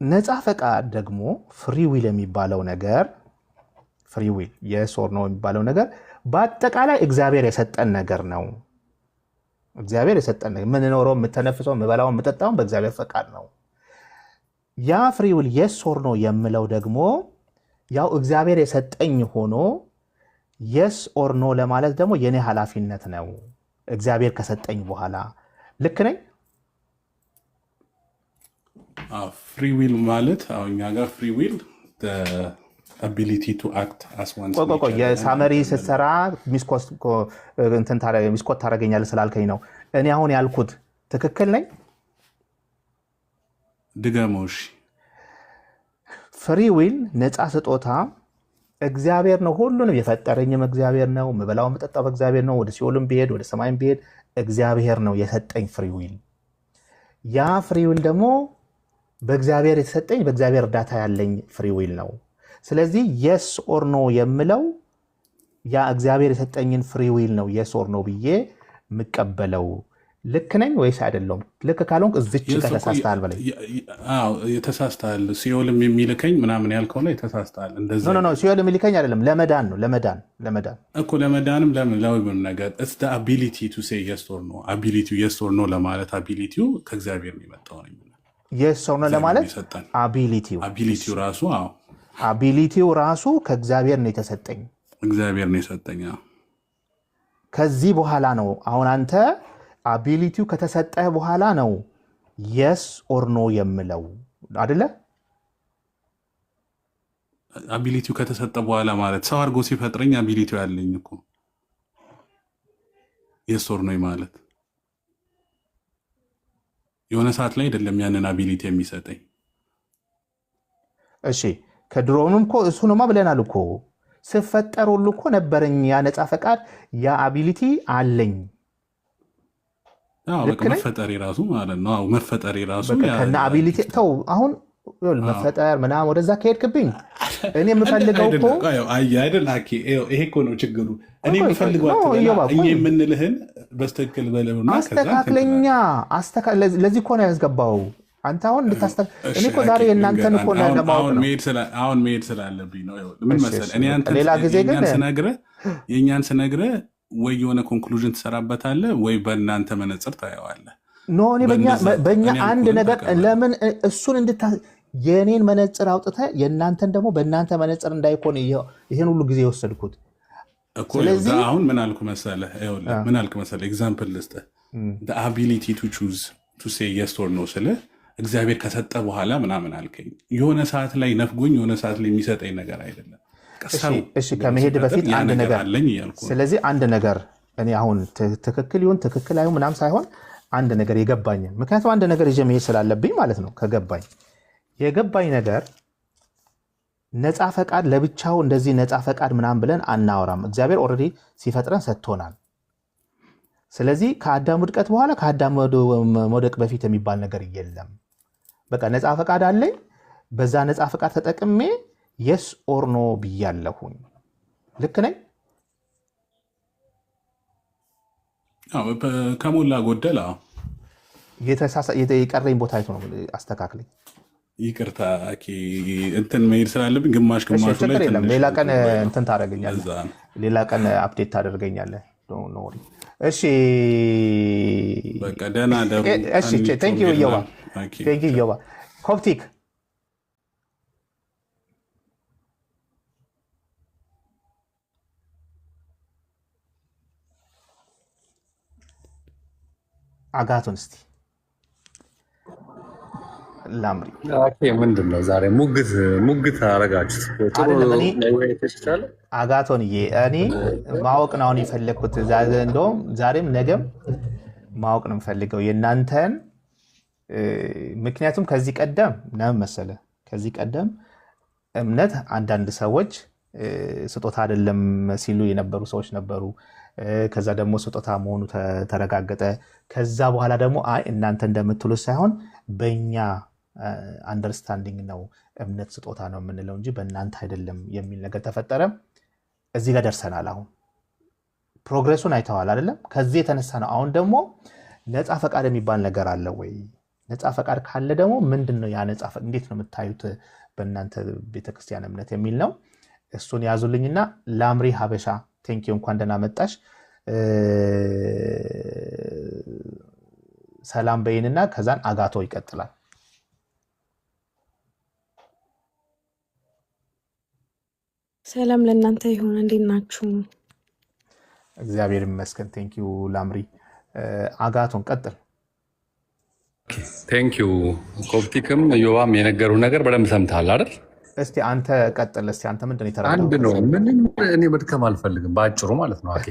ነፃ ፈቃድ ደግሞ ፍሪ ዊል የሚባለው ነገር ፍሪ ዊል የስ ኦር ኖ የሚባለው ነገር በአጠቃላይ እግዚአብሔር የሰጠን ነገር ነው። እግዚአብሔር የሰጠን ነገር የምንኖረው፣ የምተነፍሰው፣ የምበላው፣ የምጠጣው በእግዚአብሔር ፈቃድ ነው። ያ ፍሪ ዊል የስ ኦር ኖ የምለው ደግሞ ያው እግዚአብሔር የሰጠኝ ሆኖ የስ ኦር ኖ ለማለት ደግሞ የኔ ኃላፊነት ነው እግዚአብሔር ከሰጠኝ በኋላ። ልክ ነኝ? ፍሪ ዊል ማለት አሁን እኛ ጋር ፍሪ ዊል አቢሊቲ ቱ አክት አስ ዋንስ ኔቸር። የሳመሪ ስትሰራ ሚስኮት ታደርገኛለህ ስላልከኝ ነው። እኔ አሁን ያልኩት ትክክል ነኝ? ድገመው። እሺ። ፍሪ ዊል ነፃ ስጦታ እግዚአብሔር ነው። ሁሉንም የፈጠረኝም እግዚአብሔር ነው። ምበላው መጠጣው በእግዚአብሔር ነው። ወደ ሲኦልም ብሄድ ወደ ሰማይም ብሄድ እግዚአብሔር ነው የሰጠኝ ፍሪ ዊል። ያ ፍሪ ዊል ደግሞ በእግዚአብሔር የተሰጠኝ በእግዚአብሔር እርዳታ ያለኝ ፍሪ ዊል ነው። ስለዚህ የስ ኦር ኖ የምለው ያ እግዚአብሔር የሰጠኝን ፍሪ ዊል ነው የስ ኦር ኖ ብዬ የምቀበለው። ልክ ነኝ ወይስ አይደለም? ልክ ካልሆንክ እዚች ጋር ተሳስተሃል በለኝ። የተሳስተሃል። ሲኦልም የሚልከኝ ምናምን ያልከው ላይ ተሳስተሃል። እንደዚህ ኖ ሲኦል የሚልከኝ አይደለም፣ ለመዳን ነው። ለመዳን እኮ ለመዳንም ለምን ነገር it's the ability to say yes or no ability yes or no ለማለት አቢሊቲው ከእግዚአብሔር ነው የመጣው ነው። የስ ኦር ኖ ለማለት አቢሊቲው ራሱ አቢሊቲው ራሱ ከእግዚአብሔር ነው የተሰጠኝ። እግዚአብሔር ነው የሰጠኝ። ከዚህ በኋላ ነው አሁን አንተ አቢሊቲው ከተሰጠህ በኋላ ነው የስ ኦር ኖ የምለው አይደለ? አቢሊቲው ከተሰጠ በኋላ ማለት ሰው አድርጎ ሲፈጥረኝ አቢሊቲው ያለኝ እኮ የስ ኦር ኖ ማለት የሆነ ሰዓት ላይ አይደለም ያንን አቢሊቲ የሚሰጠኝ። እሺ ከድሮውንም እኮ እሱንማ ብለናል እኮ ስፈጠር ሁሉ እኮ ነበረኝ ያ ነፃ ፈቃድ ያ አቢሊቲ አለኝ። መፈጠሪ ራሱ ማለት ነው። መፈጠሪ ራሱ ከና አቢሊቲ ተው። አሁን መፈጠር ምናምን ወደዛ ከሄድክብኝ እኔ የምፈልገው እኮ አይደል? ይሄ እኮ ነው ችግሩ። እኔ የምፈልገው እኛ የምንልህን በስትክክል በለውና አስተካክለኛ። ለዚህ እኮ ነው ያስገባው አንተ አሁን እኔ እኮ ዛሬ የእናንተን እኮ ለማወቅ ነው። አሁን መሄድ ስላለብኝ ነው። ምን መሰለህ እኔ ሌላ ጊዜ ግን የእኛን ስነግርህ ወይ የሆነ ኮንክሉዥን ትሰራበታለህ ወይ በእናንተ መነጽር ታየዋለህ። ኖ እኔ በእኛ አንድ ነገር ለምን እሱን የእኔን መነጽር አውጥተህ የእናንተን ደግሞ በእናንተ መነጽር እንዳይኮን ይሄን ሁሉ ጊዜ የወሰድኩት። ስለዚህ አሁን ምን አልኩ መሰለህ ኤግዛምፕል ልስጥህ። አቢሊቲ ቱ ቹዝ ቱ ሴይ የስ ኦር ኖ ስልህ እግዚአብሔር ከሰጠ በኋላ ምናምን አልከኝ። የሆነ ሰዓት ላይ ነፍጎኝ የሆነ ሰዓት ላይ የሚሰጠኝ ነገር አይደለም። እሺ ከመሄድ በፊት አንድ ነገር ስለዚህ አንድ ነገር እኔ አሁን ትክክል ይሁን ትክክል አይሁን ምናምን ሳይሆን አንድ ነገር የገባኝን ምክንያቱም አንድ ነገር ይዤ መሄድ ስላለብኝ ማለት ነው። የገባኝ ነገር ነፃ ፈቃድ ለብቻው እንደዚህ ነፃ ፈቃድ ምናምን ብለን አናወራም። እግዚአብሔር ኦልሬዲ ሲፈጥረን ሰጥቶናል። ስለዚህ ከአዳም ውድቀት በኋላ ከአዳም መውደቅ በፊት የሚባል ነገር የለም። በቃ ነፃ ፈቃድ አለኝ። በዛ ነፃ ፈቃድ ተጠቅሜ የስ ኦር ኖ ብያለሁኝ። ልክ ነኝ? ከሞላ ጎደል የቀረኝ ቦታ አይቶ ነው አስተካክለኝ። ይቅርታ እንትን መሄድ ስላለብኝ ግማሽ ችግር የለም። ሌላ ቀን እንትን ታደርገኛለህ፣ ሌላ ቀን አፕዴት ታደርገኛለህ። እሺ በቃ ደህና ደሩ። እሺ ቴንክ ዩ ዮባ ኮፕቲክ አጋቶን እስቲ ላምሪ ምንድን ነው ዛሬ ሙግት አረጋችሁት? አጋቶንዬ እኔ ማወቅ ነው አሁን የፈለግኩት። እንደውም ዛሬም ነገም ማወቅ ነው የምፈልገው የእናንተን። ምክንያቱም ከዚህ ቀደም ነው መሰለ ከዚህ ቀደም እምነት አንዳንድ ሰዎች ስጦታ አይደለም ሲሉ የነበሩ ሰዎች ነበሩ። ከዛ ደግሞ ስጦታ መሆኑ ተረጋገጠ። ከዛ በኋላ ደግሞ አይ እናንተ እንደምትሉት ሳይሆን በእኛ አንደርስታንዲንግ ነው እምነት ስጦታ ነው የምንለው እንጂ በእናንተ አይደለም የሚል ነገር ተፈጠረ። እዚህ ጋር ደርሰናል። አሁን ፕሮግሬሱን አይተዋል አይደለም? ከዚህ የተነሳ ነው አሁን ደግሞ ነፃ ፈቃድ የሚባል ነገር አለ ወይ? ነፃ ፈቃድ ካለ ደግሞ ምንድን ነው ያ ነፃ ፈቃድ? እንዴት ነው የምታዩት በእናንተ ቤተክርስቲያን እምነት የሚል ነው። እሱን ያዙልኝና ላምሪ ሀበሻ ቴንኪው፣ እንኳን ደህና መጣሽ። ሰላም በይንና ከዛን አጋቶ ይቀጥላል። ሰላም ለእናንተ ይሁን። እንዴት ናችሁ? እግዚአብሔር ይመስገን። ቴንኪው ላምሪ። አጋቶን ቀጥል። ቴንኪው። ኮፕቲክም ዮባም የነገሩ ነገር በደንብ ሰምተሃል አይደል? እስቲ አንተ ቀጥል። እስቲ አንተ ምንድን ነው የተረዳው? አንድ ነው። ምንም እኔ መድከም አልፈልግም፣ በአጭሩ ማለት ነው። አኬ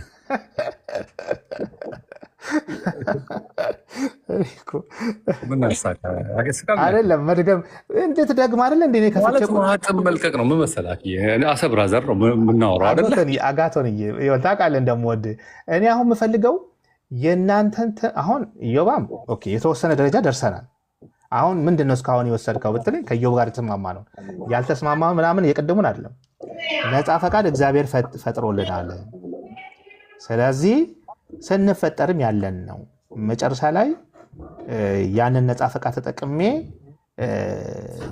አይደለም መድገም እንዴት ደግም አይደለ እንዴ? ማጥም መልቀቅ ነው። ምን መሰለህ አሰብ ብራዘር ነው የምናወራው አይደለ? አጋቶን ታውቃለህ እንደምወድ እኔ አሁን የምፈልገው የእናንተን አሁን ኢዮባም ኦኬ የተወሰነ ደረጃ ደርሰናል። አሁን ምንድን ነው እስካሁን የወሰድከው ብትለኝ ከኢዮብ ጋር የተስማማ ነው። ያልተስማማ ምናምን የቅድሙን አይደለም። ነፃ ፈቃድ እግዚአብሔር ፈጥሮልናል። ስለዚህ ስንፈጠርም ያለን ነው። መጨረሻ ላይ ያንን ነፃ ፈቃድ ተጠቅሜ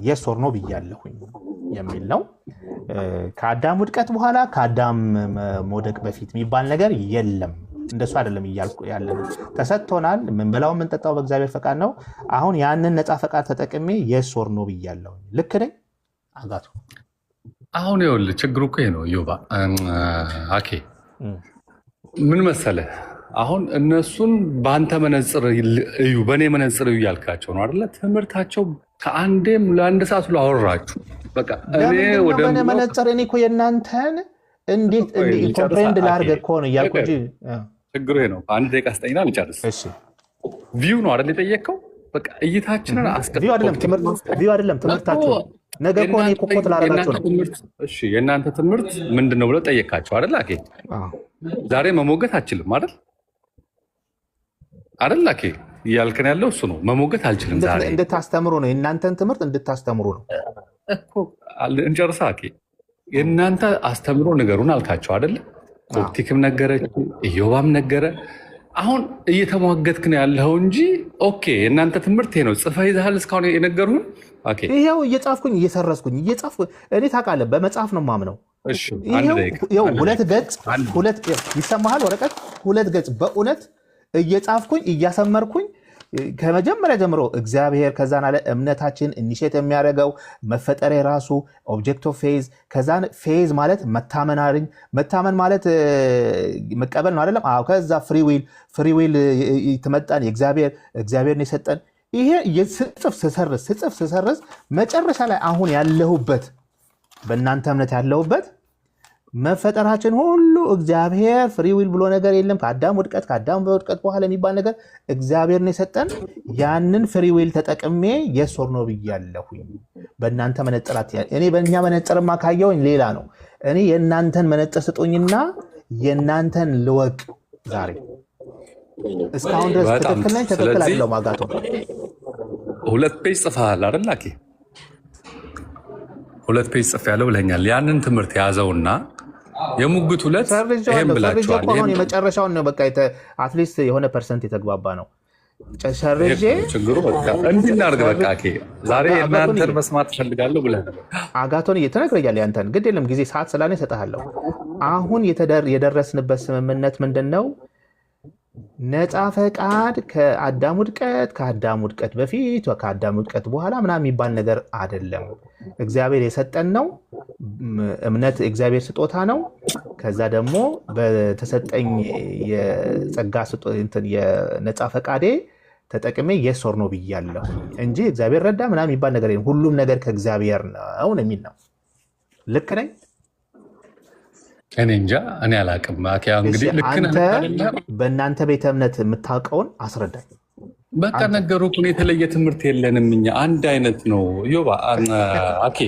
የስ ኦር ኖ ብያለሁኝ የሚል ነው። ከአዳም ውድቀት በኋላ ከአዳም መውደቅ በፊት የሚባል ነገር የለም። እንደሱ አይደለም እያልኩ ያለን። ተሰጥቶናል። ምንበላው የምንጠጣው በእግዚአብሔር ፈቃድ ነው። አሁን ያንን ነፃ ፈቃድ ተጠቅሜ የስ ኦር ኖ ብያለሁኝ። ልክ ነኝ አጋቱ? አሁን ይኸውልህ ችግሩ እኮ ይሄ ነው ዮባ። አኬ ምን መሰለህ አሁን እነሱን በአንተ መነጽር እዩ በእኔ መነጽር እዩ ያልካቸው ነው አይደለ? ትምህርታቸው ከአንዴም ለአንድ ሰዓት ሁሉ አወራችሁ። በቃ እኔ ወደ በእኔ መነጽር እኔ እኮ የእናንተን እንዴት ኮምፕሬንድ ላድርግ እኮ ነው እያልኩ እንጂ ችግሩ ይሄ ነው። አንድ ደቂቃ ስጠኝና ልጨርስ። ቪው ነው አይደል የጠየቅከው? በቃ እይታችንን ቪው አይደለም ትምህርታችሁ ነገ እኮ እኔ ኮኮት ላደርጋችሁ ነው። እሺ የእናንተ ትምህርት ምንድን ነው ብለው ጠየቃቸው አይደል? አኬ ዛሬ መሞገት አልችልም አይደል? አይደል አኬ እያልከን ያለው እሱ ነው። መሞገት አልችልም። ዛሬ እንድታስተምሩ ነው፣ የእናንተን ትምህርት እንድታስተምሩ ነው እኮ። እንጨርሳ አኬ የእናንተ አስተምሮ ነገሩን አልካቸው አይደለ? ኮፕቲክም ነገረች፣ ኢዮባም ነገረ። አሁን እየተሟገትክ ነው ያለው እንጂ ኦኬ የእናንተ ትምህርት ይሄ ነው። ጽፈህ ይዘሃል እስካሁን የነገሩህን? ይሄው እየጻፍኩኝ እየሰረስኩኝ እየጻፍኩኝ እኔ ታውቃለህ በመጽሐፍ ነው የማምነው። ይኸው ሁለት ገጽ ይሰማሃል? ወረቀት ሁለት ገጽ በእውነት እየጻፍኩኝ እያሰመርኩኝ ከመጀመሪያ ጀምሮ እግዚአብሔር ከዛን አለ እምነታችን ኢኒሼት የሚያደርገው መፈጠር የራሱ ኦብጀክት ኦፍ ፌዝ። ከዛን ፌዝ ማለት መታመን ማለት መቀበል ነው አይደለም? አዎ። ከዛ ፍሪ ዊል ትመጣን እግዚአብሔርን የሰጠን ይሄ ስጽፍ ስሰርዝ መጨረሻ ላይ አሁን ያለሁበት በእናንተ እምነት ያለሁበት መፈጠራችን ሁሉ እግዚአብሔር ፍሪ ዊል ብሎ ነገር የለም። ከአዳም ውድቀት በኋላ የሚባል ነገር እግዚአብሔርን የሰጠን ያንን ፍሪ ዊል ተጠቅሜ የስ ኦር ኖ ብያለሁኝ። በእናንተ መነጽራት እኔ በእኛ መነጽርማ ካየሁኝ ሌላ ነው። እኔ የእናንተን መነጽር ስጡኝና የእናንተን ልወቅ። ዛሬ እስካሁን ድረስ ትክክል ነኝ ትክክል አይደለም? አጋቶ ሁለት ፔጅ ጽፈሃል አይደል? አኬ ሁለት ፔጅ ጽፍ ያለው ብለኛል። ያንን ትምህርት ያዘውና የሙግት ሁለት ይሄን ብላችኋል። አሁን የመጨረሻውን ነው በቃ አትሊስት የሆነ ፐርሰንት የተግባባ ነው። ጨሰርጄ ችግሩ በቃ እንድናርግ በቃ አኬ ዛሬ እናንተን መስማት ፈልጋለሁ ብለህ አጋቶን እየተነግረኛል። ያንተን ግድ የለም ጊዜ ሰዓት ስላኔ እሰጥሃለሁ። አሁን የደረስንበት ስምምነት ምንድን ነው? ነፃ ፈቃድ ከአዳም ውድቀት በፊት ከአዳም ውድቀት በኋላ ምናምን የሚባል ነገር አይደለም። እግዚአብሔር የሰጠን ነው። እምነት እግዚአብሔር ስጦታ ነው። ከዛ ደግሞ በተሰጠኝ የጸጋ የነፃ ፈቃዴ ተጠቅሜ የስ ኦር ኖ ብያለሁ እንጂ እግዚአብሔር ረዳ ምናምን የሚባል ነገር ሁሉም ነገር ከእግዚአብሔር ነው የሚል ነው። ልክ ነኝ? እኔ እንጃ እኔ አላቅም። እንግዲህ ልክ በእናንተ ቤተ እምነት የምታውቀውን አስረዳኝ። በቃ ነገሩ እኮ የተለየ ትምህርት የለንም እኛ አንድ አይነት ነው። ዮባ አኬ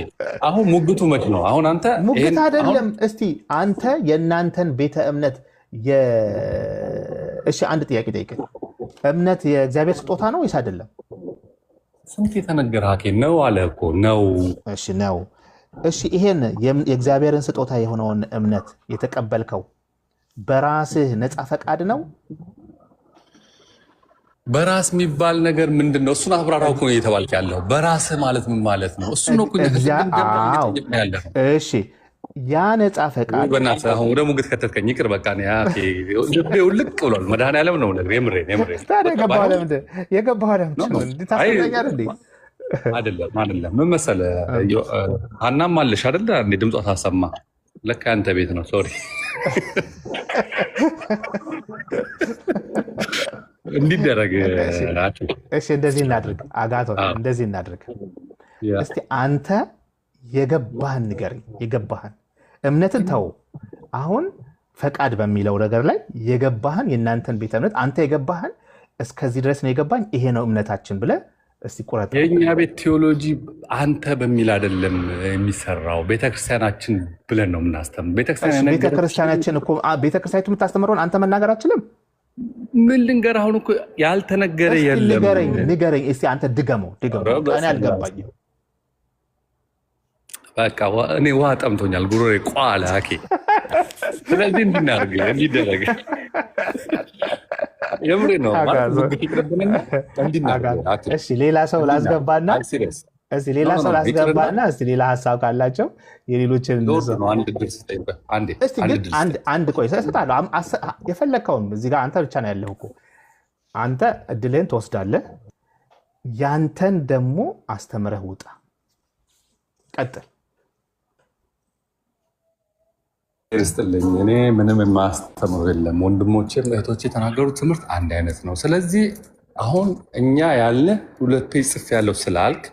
አሁን ሙግቱ መች ነው? አሁን አንተ ሙግት አይደለም። እስቲ አንተ የእናንተን ቤተ እምነት እሺ አንድ ጥያቄ ጠይቀኝ። እምነት የእግዚአብሔር ስጦታ ነው ወይስ አይደለም? ስንት የተነገረ ሀኬ ነው አለ እኮ ነው። እሺ ነው። እሺ ይሄን የእግዚአብሔርን ስጦታ የሆነውን እምነት የተቀበልከው በራስህ ነፃ ፈቃድ ነው? በራስ የሚባል ነገር ምንድን ነው? እሱን አብራራው እኮ ነው እየተባልክ ያለው። በራስህ ማለት ምን ማለት ነው? እሱ ነው እኮ ያለው። እሺ ያ ነፃ ፈቃድ በእናትህ አሁን ወደ ሙግት ከተትከኝ ይቅር በቃ ልቤ ውልቅ ብሏል። መድኃኒዓለም ነው ነገር የምሬን ታዲያ የገባህ ለምንድን ነው ታስጠኛል እንዴ? አይደለም ምን መሰለህ ሀናም አለሽ አይደለ እንዴ? ድምጿ ታሰማ ለካ አንተ ቤት ነው። ሶሪ እንዲደረግ ናቸው። እሺ እንደዚህ እናድርግ አጋቶ፣ እንደዚህ እናድርግ እስቲ። አንተ የገባህን ንገረኝ። የገባህን እምነትን ተው። አሁን ፈቃድ በሚለው ነገር ላይ የገባህን የእናንተን ቤተ እምነት አንተ የገባህን እስከዚህ ድረስ ነው የገባኝ ይሄ ነው እምነታችን ብለህ እስቲ ቁረጥ። የእኛ ቤት ቴዎሎጂ አንተ በሚል አይደለም የሚሰራው፣ ቤተክርስቲያናችን ብለን ነው የምናስተምር። ቤተክርስቲያናችን እኮ ቤተክርስቲያኒቱ የምታስተምረውን አንተ መናገር አችልም። ምን ልንገር? አሁን እኮ ያልተነገረ የለም። ንገረኝ እስቲ አንተ ድገመው። እኔ አልገባኝም። በቃ እኔ ውሃ ጠምቶኛል፣ ጉሮሬ ቋለ ሀኬ። ስለዚህ እንድናርግ እንዲደረግ የምሬ ነው። እሺ ሌላ ሰው ላስገባና እስቲ ሌላ ሀሳብ ካላቸው የሌሎችን አንድ ቆይ እሰጥሃለሁ። የፈለግከውን እዚህ ጋር አንተ ብቻ ነው ያለህ እኮ። አንተ እድልህን ትወስዳለህ። ያንተን ደግሞ አስተምረህ ውጣ። ቀጥል። ስጥልኝ። እኔ ምንም የማስተምሩ የለም። ወንድሞቼም እህቶቼ የተናገሩት ትምህርት አንድ አይነት ነው። ስለዚህ አሁን እኛ ያለ 2 ፔጅ ጽፍ ያለው ስላልክ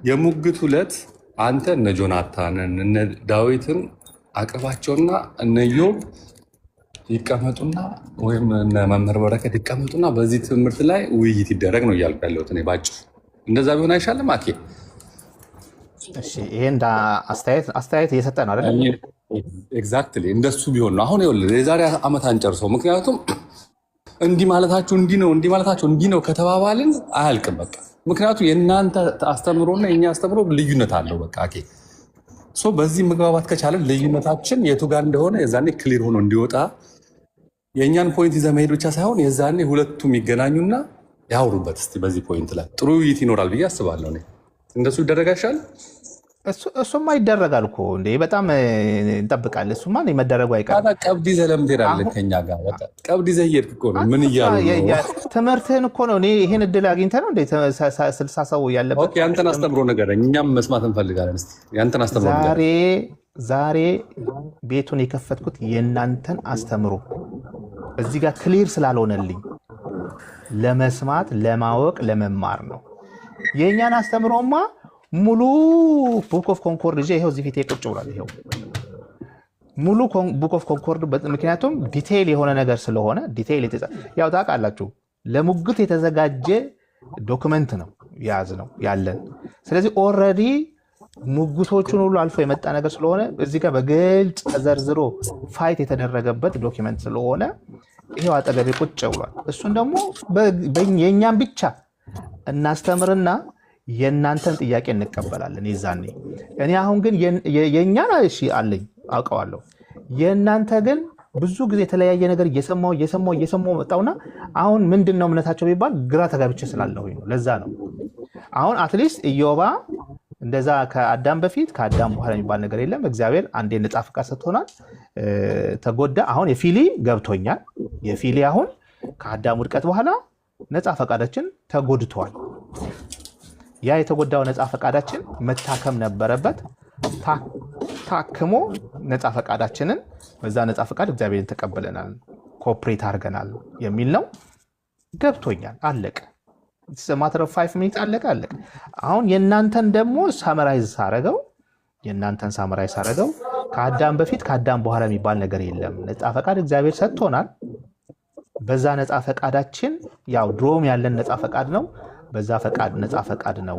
የሙግት 2 አንተ እነ ጆናታንን እነ ዳዊትን አቅርባቸውና እነ ኢዮብ ይቀመጡና ወይም እነ መምህር በረከት ይቀመጡና በዚህ ትምህርት ላይ ውይይት ይደረግ ነው እያልኩ ያለሁት እኔ ባጭሩ። እንደዛ ቢሆን አይሻልም አኬ? እሺ ይሄ እንደ አስተያየት እየሰጠ ነው አይደል? ኤግዛክትሊ እንደሱ ቢሆን ነው። አሁን ይኸውልህ የዛሬ ዓመት አንጨርሰው። ምክንያቱም እንዲህ ማለታችሁ እንዲህ ነው እንዲህ ማለታችሁ እንዲህ ነው ከተባባልን አያልቅም በቃ። ምክንያቱም የእናንተ አስተምሮና የኛ አስተምሮ ልዩነት አለው በቃ ኦኬ። ሶ በዚህ መግባባት ከቻለን ልዩነታችን የቱ ጋር እንደሆነ የዛኔ ክሊር ሆኖ እንዲወጣ የእኛን ፖይንት ይዘህ መሄድ ብቻ ሳይሆን የዛኔ ሁለቱም ይገናኙና ያውሩበት። እስቲ በዚህ ፖይንት ላይ ጥሩ ውይይት ይኖራል ብዬ አስባለሁ። እንደሱ ይደረጋሻል። እሱማ ይደረጋል እኮ እንዴ፣ በጣም እንጠብቃለን። እሱማ መደረጉ አይቀርም። ቀብድ ይዘህ ለምን ትሄዳለህ ከኛ ጋር? ቀብድ ይዘህ እየሄድክ እኮ ነው። ምን እያሉ ነው? ትምህርትህን እኮ ነው። እኔ ይሄን እድል አግኝተህ ነው እንዴ 60 ሰው ያለበት? ያንተን አስተምሮ ንገረኝ፣ እኛም መስማት እንፈልጋለን። እስኪ ያንተን አስተምሮ ዛሬ ቤቱን የከፈትኩት የእናንተን አስተምሮ እዚህ ጋር ክሊር ስላልሆነልኝ ለመስማት ለማወቅ ለመማር ነው። የእኛን አስተምሮማ ሙሉ ቡክ ኦፍ ኮንኮርድ ይዤ ይኸው እዚህ ፊት ቁጭ ብሏል። ይኸው ሙሉ ቡክ ኦፍ ኮንኮርድ፣ ምክንያቱም ዲቴይል የሆነ ነገር ስለሆነ ዲቴይል ያው ታውቃላችሁ፣ ለሙግት የተዘጋጀ ዶክመንት ነው የያዝነው ያለን። ስለዚህ ኦልሬዲ ሙግቶቹን ሁሉ አልፎ የመጣ ነገር ስለሆነ እዚህ ጋር በግልጽ ተዘርዝሮ ፋይት የተደረገበት ዶክመንት ስለሆነ ይሄው አጠገቤ ቁጭ ብሏል። እሱን ደግሞ የእኛም ብቻ እናስተምርና የእናንተን ጥያቄ እንቀበላለን የዛኔ። እኔ አሁን ግን የእኛን እሺ አለኝ አውቀዋለሁ። የእናንተ ግን ብዙ ጊዜ የተለያየ ነገር እየሰማሁ መጣውና አሁን ምንድን ነው እምነታቸው ቢባል ግራ ተጋብቼ ስላለሁኝ ነው። ለዛ ነው አሁን አትሊስት ኢዮባ እንደዛ ከአዳም በፊት ከአዳም በኋላ የሚባል ነገር የለም። እግዚአብሔር አንዴ ነፃ ፈቃድ ሰጥቶናል። ተጎዳ። አሁን የፊሊ ገብቶኛል። የፊሊ አሁን ከአዳም ውድቀት በኋላ ነፃ ፈቃዳችን ተጎድቷል። ያ የተጎዳው ነፃ ፈቃዳችን መታከም ነበረበት። ታክሞ ነፃ ፈቃዳችንን በዛ ነፃ ፈቃድ እግዚአብሔርን ተቀብለናል፣ ኮፕሬት አድርገናል የሚል ነው። ገብቶኛል። አለቀ። ማተር ኦፍ 5 ሚኒት አለቀ። አሁን የእናንተን ደግሞ ሳመራይዝ ሳረገው ከአዳም በፊት ከአዳም በኋላ የሚባል ነገር የለም። ነፃ ፈቃድ እግዚአብሔር ሰጥቶናል። በዛ ነፃ ፈቃዳችን ያው ድሮም ያለን ነፃ ፈቃድ ነው። በዛ ፈቃድ ነፃ ፈቃድ ነው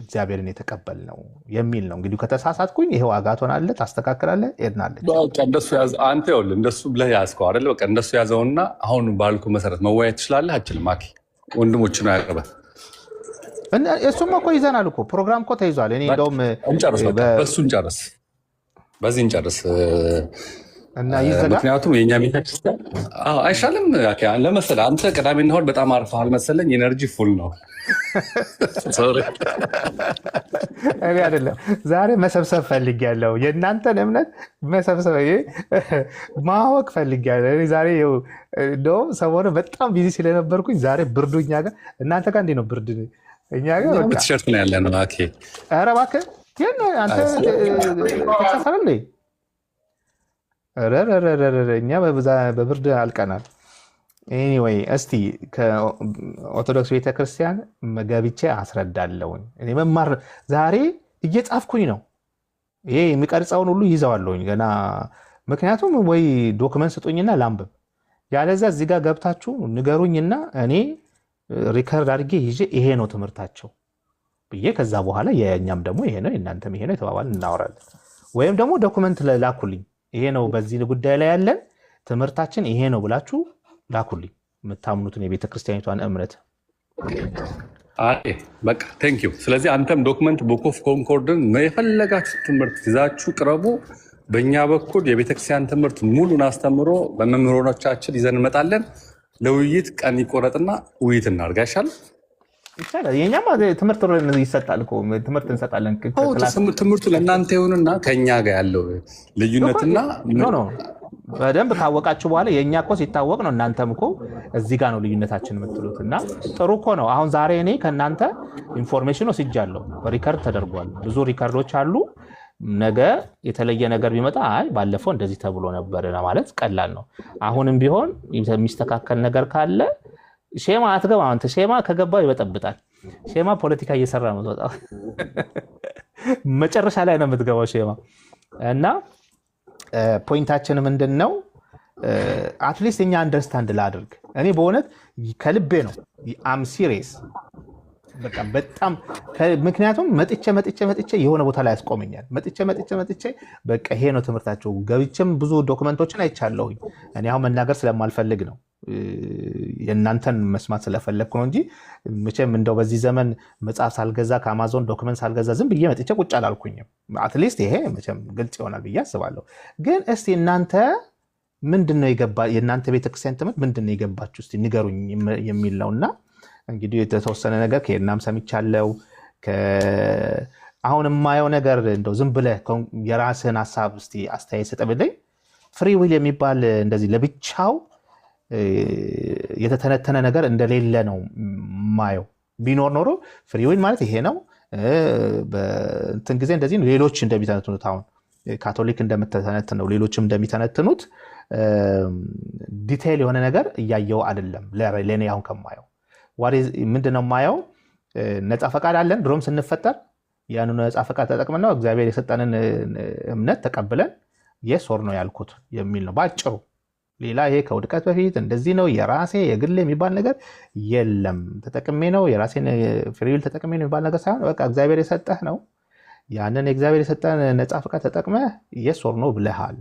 እግዚአብሔርን የተቀበልነው የሚል ነው። እንግዲህ ከተሳሳትኩኝ ይሄው አጋቶን አለ ታስተካክላለህ፣ ኤድናለች። በቃ እንደሱ ያዝ አንተ። ይኸውልህ እንደሱ ብለህ ያዝከው አይደለ? በቃ እንደሱ ያዘውና አሁን ባልኩ መሰረት መወያየት ትችላለህ። አችልም አኪ ወንድሞች ነው ያቀርባል። እሱም እኮ ይዘናል እኮ ፕሮግራም እኮ ተይዟል። እኔ እንደውም እንጨርስ፣ በሱ እንጨርስ፣ በዚህ እንጨርስ እና ይዘጋ። ምክንያቱም የኛ ቤተክርስቲያን አይሻልም ለመሰለህ አንተ ቅዳሜና እሑድ በጣም አርፈሃል መሰለኝ። ኤነርጂ ፉል ነው። እኔ አይደለም ዛሬ መሰብሰብ ፈልጌያለሁ። የእናንተን እምነት መሰብሰብ ማወቅ ፈልጌያለሁ። እኔ ዛሬ እንደውም ሰሞኑን በጣም ቢዚ ስለነበርኩኝ ዛሬ ብርዱ እኛ ጋር እናንተ ጋር እንዴት ነው ብርድ? እኛ ጋር ቲሸርት ነው ያለን። ኧረ እባክህ ግን አንተ ተሳፈረ እኛ በብርድ አልቀናል። ኤኒዌይ እስቲ ከኦርቶዶክስ ቤተክርስቲያን ገብቼ አስረዳለሁኝ። እኔ መማር ዛሬ እየጻፍኩኝ ነው። ይሄ የሚቀርጸውን ሁሉ ይዘዋለሁኝ ገና። ምክንያቱም ወይ ዶክመንት ስጡኝና ላንብብ፣ ያለዚያ እዚህ ጋር ገብታችሁ ንገሩኝና እኔ ሪከርድ አድርጌ ይዤ ይሄ ነው ትምህርታቸው ብዬ ከዛ በኋላ የእኛም ደግሞ ይሄ ነው የእናንተም ይሄ ነው የተባባልን እናወራለን። ወይም ደግሞ ዶክመንት ላኩልኝ፣ ይሄ ነው በዚህ ጉዳይ ላይ ያለን ትምህርታችን ይሄ ነው ብላችሁ ላኩልኝ፣ የምታምኑትን የቤተክርስቲያኒቷን እምነት። በቃ ቴንክ ዩ። ስለዚህ አንተም ዶክመንት ቡክ ኦፍ ኮንኮርድን የፈለጋችሁ ትምህርት ይዛችሁ ቅረቡ። በእኛ በኩል የቤተክርስቲያን ትምህርት ሙሉን አስተምሮ በመምህሮቻችን ይዘን እንመጣለን። ለውይይት ቀን ይቆረጥና ውይይት እናድርግ። አይሻልም? ይቻላል። የኛም ትምህርት ይሰጣል እኮ ትምህርት እንሰጣለን። ትምህርቱ ለእናንተ ይሁንና ከኛ ጋር ያለው ልዩነትና በደንብ ካወቃችሁ በኋላ የእኛ እኮ ሲታወቅ ነው። እናንተም እኮ እዚህ ጋር ነው ልዩነታችን የምትሉት እና ጥሩ እኮ ነው። አሁን ዛሬ እኔ ከእናንተ ኢንፎርሜሽን ወስጃለሁ። ሪከርድ ተደርጓል። ብዙ ሪከርዶች አሉ። ነገ የተለየ ነገር ቢመጣ አይ ባለፈው እንደዚህ ተብሎ ነበር ማለት ቀላል ነው። አሁንም ቢሆን የሚስተካከል ነገር ካለ ሼማ አትገባ። አንተ ሼማ ከገባ ይበጠብጣል። ሼማ ፖለቲካ እየሰራ ነው ተወጣው መጨረሻ ላይ ነው የምትገባው ሼማ። እና ፖይንታችን ምንድነው? አትሊስት እኛ አንደርስታንድ ላድርግ። እኔ በእውነት ከልቤ ነው አም ሲሪየስ በቃ በጣም ምክንያቱም መጥቼ የሆነ ቦታ ላይ ያስቆመኛል። መጥቼ በቃ ይሄ ነው ትምህርታቸው። ገብቼም ብዙ ዶክመንቶችን አይቻለሁኝ። እኔ አሁን መናገር ስለማልፈልግ ነው፣ የእናንተን መስማት ስለፈለግኩ ነው እንጂ መቼም እንደው በዚህ ዘመን መጽሐፍ ሳልገዛ ከአማዞን ዶክመንት ሳልገዛ ዝም ብዬ መጥቼ ቁጭ አላልኩኝም። አትሊስት ይሄ መቼም ግልጽ ይሆናል ብዬ አስባለሁ። ግን እስቲ እናንተ ምንድነው የእናንተ ቤተክርስቲያን ትምህርት ምንድነው የገባችሁ እስቲ ንገሩኝ የሚል ነውና እንግዲህ የተወሰነ ነገር ከየናም ሰምቻለሁ። አሁን የማየው ነገር እንደው ዝም ብለህ የራስህን ሀሳብ እስቲ አስተያየት ስጥ ብለኝ። ፍሪ ዊል የሚባል እንደዚህ ለብቻው የተተነተነ ነገር እንደሌለ ነው ማየው። ቢኖር ኖሮ ፍሪ ዊል ማለት ይሄ ነው በእንትን ጊዜ እንደዚህ ነው ሌሎች እንደሚተነትኑት፣ አሁን ካቶሊክ እንደምትተነትነው ሌሎችም እንደሚተነትኑት ዲቴይል የሆነ ነገር እያየው አይደለም ለኔ አሁን ከማየው። ምንድነው የማየው? ነፃ ፈቃድ አለን። ድሮም ስንፈጠር ያንን ነፃ ፈቃድ ተጠቅመን ነው እግዚአብሔር የሰጠንን እምነት ተቀብለን የስ ኦር ነው ያልኩት የሚል ነው ባጭሩ። ሌላ ይሄ ከውድቀት በፊት እንደዚህ ነው የራሴ የግል የሚባል ነገር የለም። ተጠቅሜ ነው የራሴን ፍሪ ዊል ተጠቅሜ ነው የሚባል ነገር ሳይሆን በቃ እግዚአብሔር የሰጠህ ነው። ያንን እግዚአብሔር የሰጠን ነፃ ፈቃድ ተጠቅመህ የስ ኦር ነው ብለሃል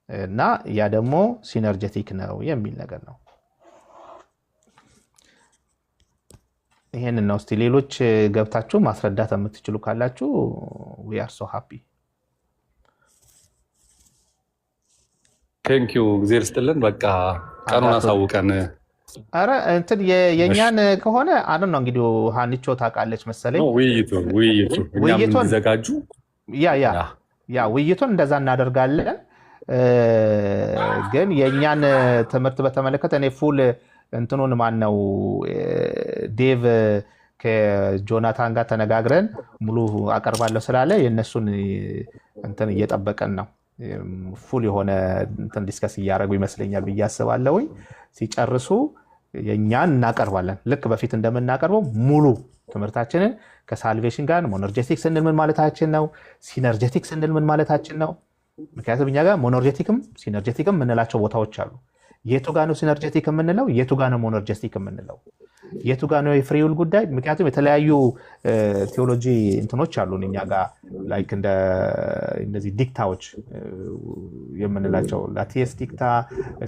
እና ያ ደግሞ ሲነርጀቲክ ነው የሚል ነገር ነው። ይሄንን ነው። እስቲ ሌሎች ገብታችሁ ማስረዳት የምትችሉ ካላችሁ we are so happy። ቴንክ ዩ እግዚአብሔር ይስጥልን። በቃ ቀኑን አሳውቀን። አረ እንትን የኛን ከሆነ አን ነው እንግዲህ ሃንቾ ታውቃለች መሰለኝ ውይይቱን ዘጋጁ ያ ውይይቱን እንደዛ እናደርጋለን። ግን የኛን ትምህርት በተመለከተ እኔ ፉል እንትኑን ማነው ዴቭ ከጆናታን ጋር ተነጋግረን ሙሉ አቀርባለሁ ስላለ የነሱን እንትን እየጠበቀን ነው። ፉል የሆነ እንትን ዲስከስ እያደረጉ ይመስለኛል ብዬ አስባለሁ። ሲጨርሱ የኛን እናቀርባለን ልክ በፊት እንደምናቀርበው ሙሉ ትምህርታችንን ከሳልቬሽን ጋር ሞኖርጀቲክ ስንል ምን ማለታችን ነው፣ ሲነርጀቲክ ስንል ምን ማለታችን ነው። ምክንያቱም እኛ ጋር ሞኖርጀቲክም ሲነርጀቲክም የምንላቸው ቦታዎች አሉ። የቱ ጋር ነው ሲነርጀቲክ የምንለው፣ የቱ ጋር ነው ሞኖርጀቲክ የምንለው? የቱ ጋር ነው የፍሪ ዊል ጉዳይ? ምክንያቱም የተለያዩ ቴዎሎጂ እንትኖች አሉን እኛ ጋር ላይክ እንደዚህ ዲክታዎች የምንላቸው ላቲየስ ዲክታ፣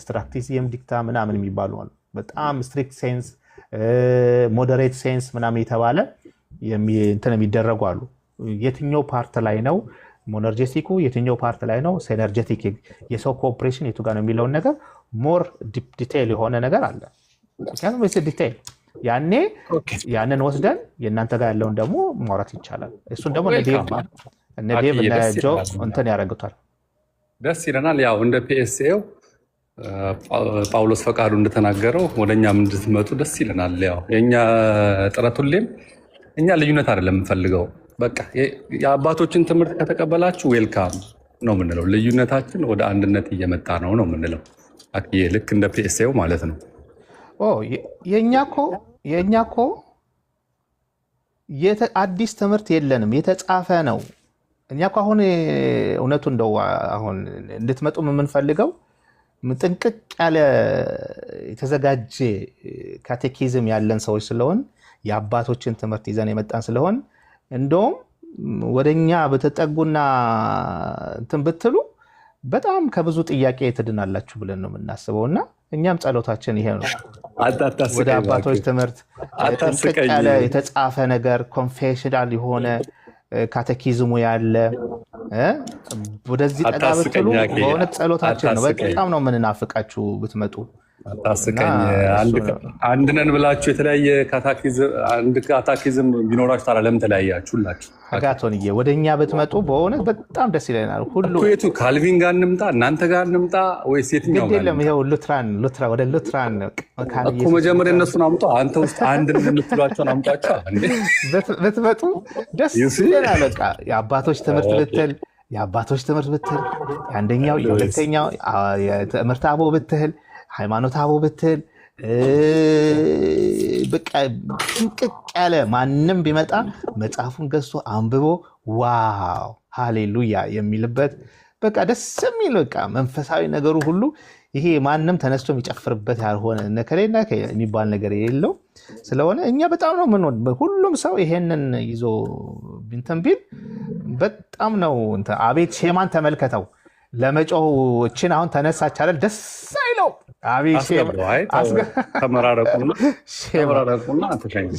ስትራክቲሲየም ዲክታ ምናምን የሚባሉ አሉ። በጣም ስትሪክት ሴንስ፣ ሞዴሬት ሴንስ ምናምን የተባለ እንትን የሚደረጉ አሉ። የትኛው ፓርት ላይ ነው ሞነርጀቲኩ፣ የትኛው ፓርት ላይ ነው ሴነርጀቲክ፣ የሰው ኮኦፕሬሽን የቱ ጋር ነው የሚለውን ነገር ሞር ዲቴይል የሆነ ነገር አለ። ምክንያቱም ዲቴይል ያኔ ያንን ወስደን የእናንተ ጋር ያለውን ደግሞ ማውራት ይቻላል። እሱን ደግሞ እነ ዴቭ እነ ጆ እንትን ያደርጉታል። ደስ ይለናል። ያው እንደ ፒኤስኤው ጳውሎስ ፈቃዱ እንደተናገረው ወደኛም እንድትመጡ ደስ ይለናል። ያው የኛ ጥረት ሁሌም እኛ ልዩነት አይደለም የምንፈልገው። በቃ የአባቶችን ትምህርት ከተቀበላችሁ ዌልካም ነው የምንለው። ልዩነታችን ወደ አንድነት እየመጣ ነው የምንለው። ልክ እንደ ፒኤስኤው ማለት ነው። የኛ እኮ አዲስ ትምህርት የለንም፣ የተጻፈ ነው። እኛ እኮ አሁን እውነቱ እንደው አሁን እንድትመጡ የምንፈልገው ጥንቅቅ ያለ የተዘጋጀ ካቴኪዝም ያለን ሰዎች ስለሆን የአባቶችን ትምህርት ይዘን የመጣን ስለሆን እንደውም ወደኛ በተጠጉና እንትን ብትሉ በጣም ከብዙ ጥያቄ ትድናላችሁ ብለን ነው የምናስበው። እና እኛም ጸሎታችን ይሄ ነው። ወደ አባቶች ትምህርት ጥንቅቅ ያለ የተጻፈ ነገር ኮንፌሽናል የሆነ ካቴኪዝሙ ያለ ወደዚህ ጠጋ ብትሉ በእውነት ጸሎታችን ነው። በጣም ነው የምንናፍቃችሁ ብትመጡ። አታስቀኝ። አንድ ነን ብላችሁ የተለያየ ካታኪዝም ቢኖራችሁ ታዲያ ለምን ተለያያችሁ? ሁላችሁ አጋቶንዬ ወደኛ ብትመጡ በእውነት በጣም ደስ ይለናል። ሁሉ የቱ ካልቪን ጋር እንምጣ እናንተ ጋር እንምጣ ወይስ የትኛው ጋር? የለም ይሄው ወደ ሉትራን እኮ መጀመሪያ እነሱን አምጡ። አንተ ውስጥ አንድ ነን የምትሏቸውን አምጧቸው። ብትመጡ ደስ ይለናል። በቃ የአባቶች ትምህርት ብትል የአንደኛው የሁለተኛው የትምህርት አቦ ብትል ሃይማኖት አቦ ብትል በቃ ጥንቅቅ ያለ ማንም ቢመጣ መጽሐፉን ገዝቶ አንብቦ ዋው ሃሌሉያ የሚልበት በቃ ደስ የሚል በቃ መንፈሳዊ ነገሩ ሁሉ ይሄ ማንም ተነስቶ የሚጨፍርበት ያልሆነ ነከሌና የሚባል ነገር የሌለው ስለሆነ እኛ በጣም ነው ምን ሁሉም ሰው ይሄንን ይዞ እንትን ቢል በጣም ነው እንትን። አቤት ሼማን ተመልከተው ለመጮህ እችን አሁን ተነሳች አይደል? ደስ አይለው። አቤት ተመራረቁና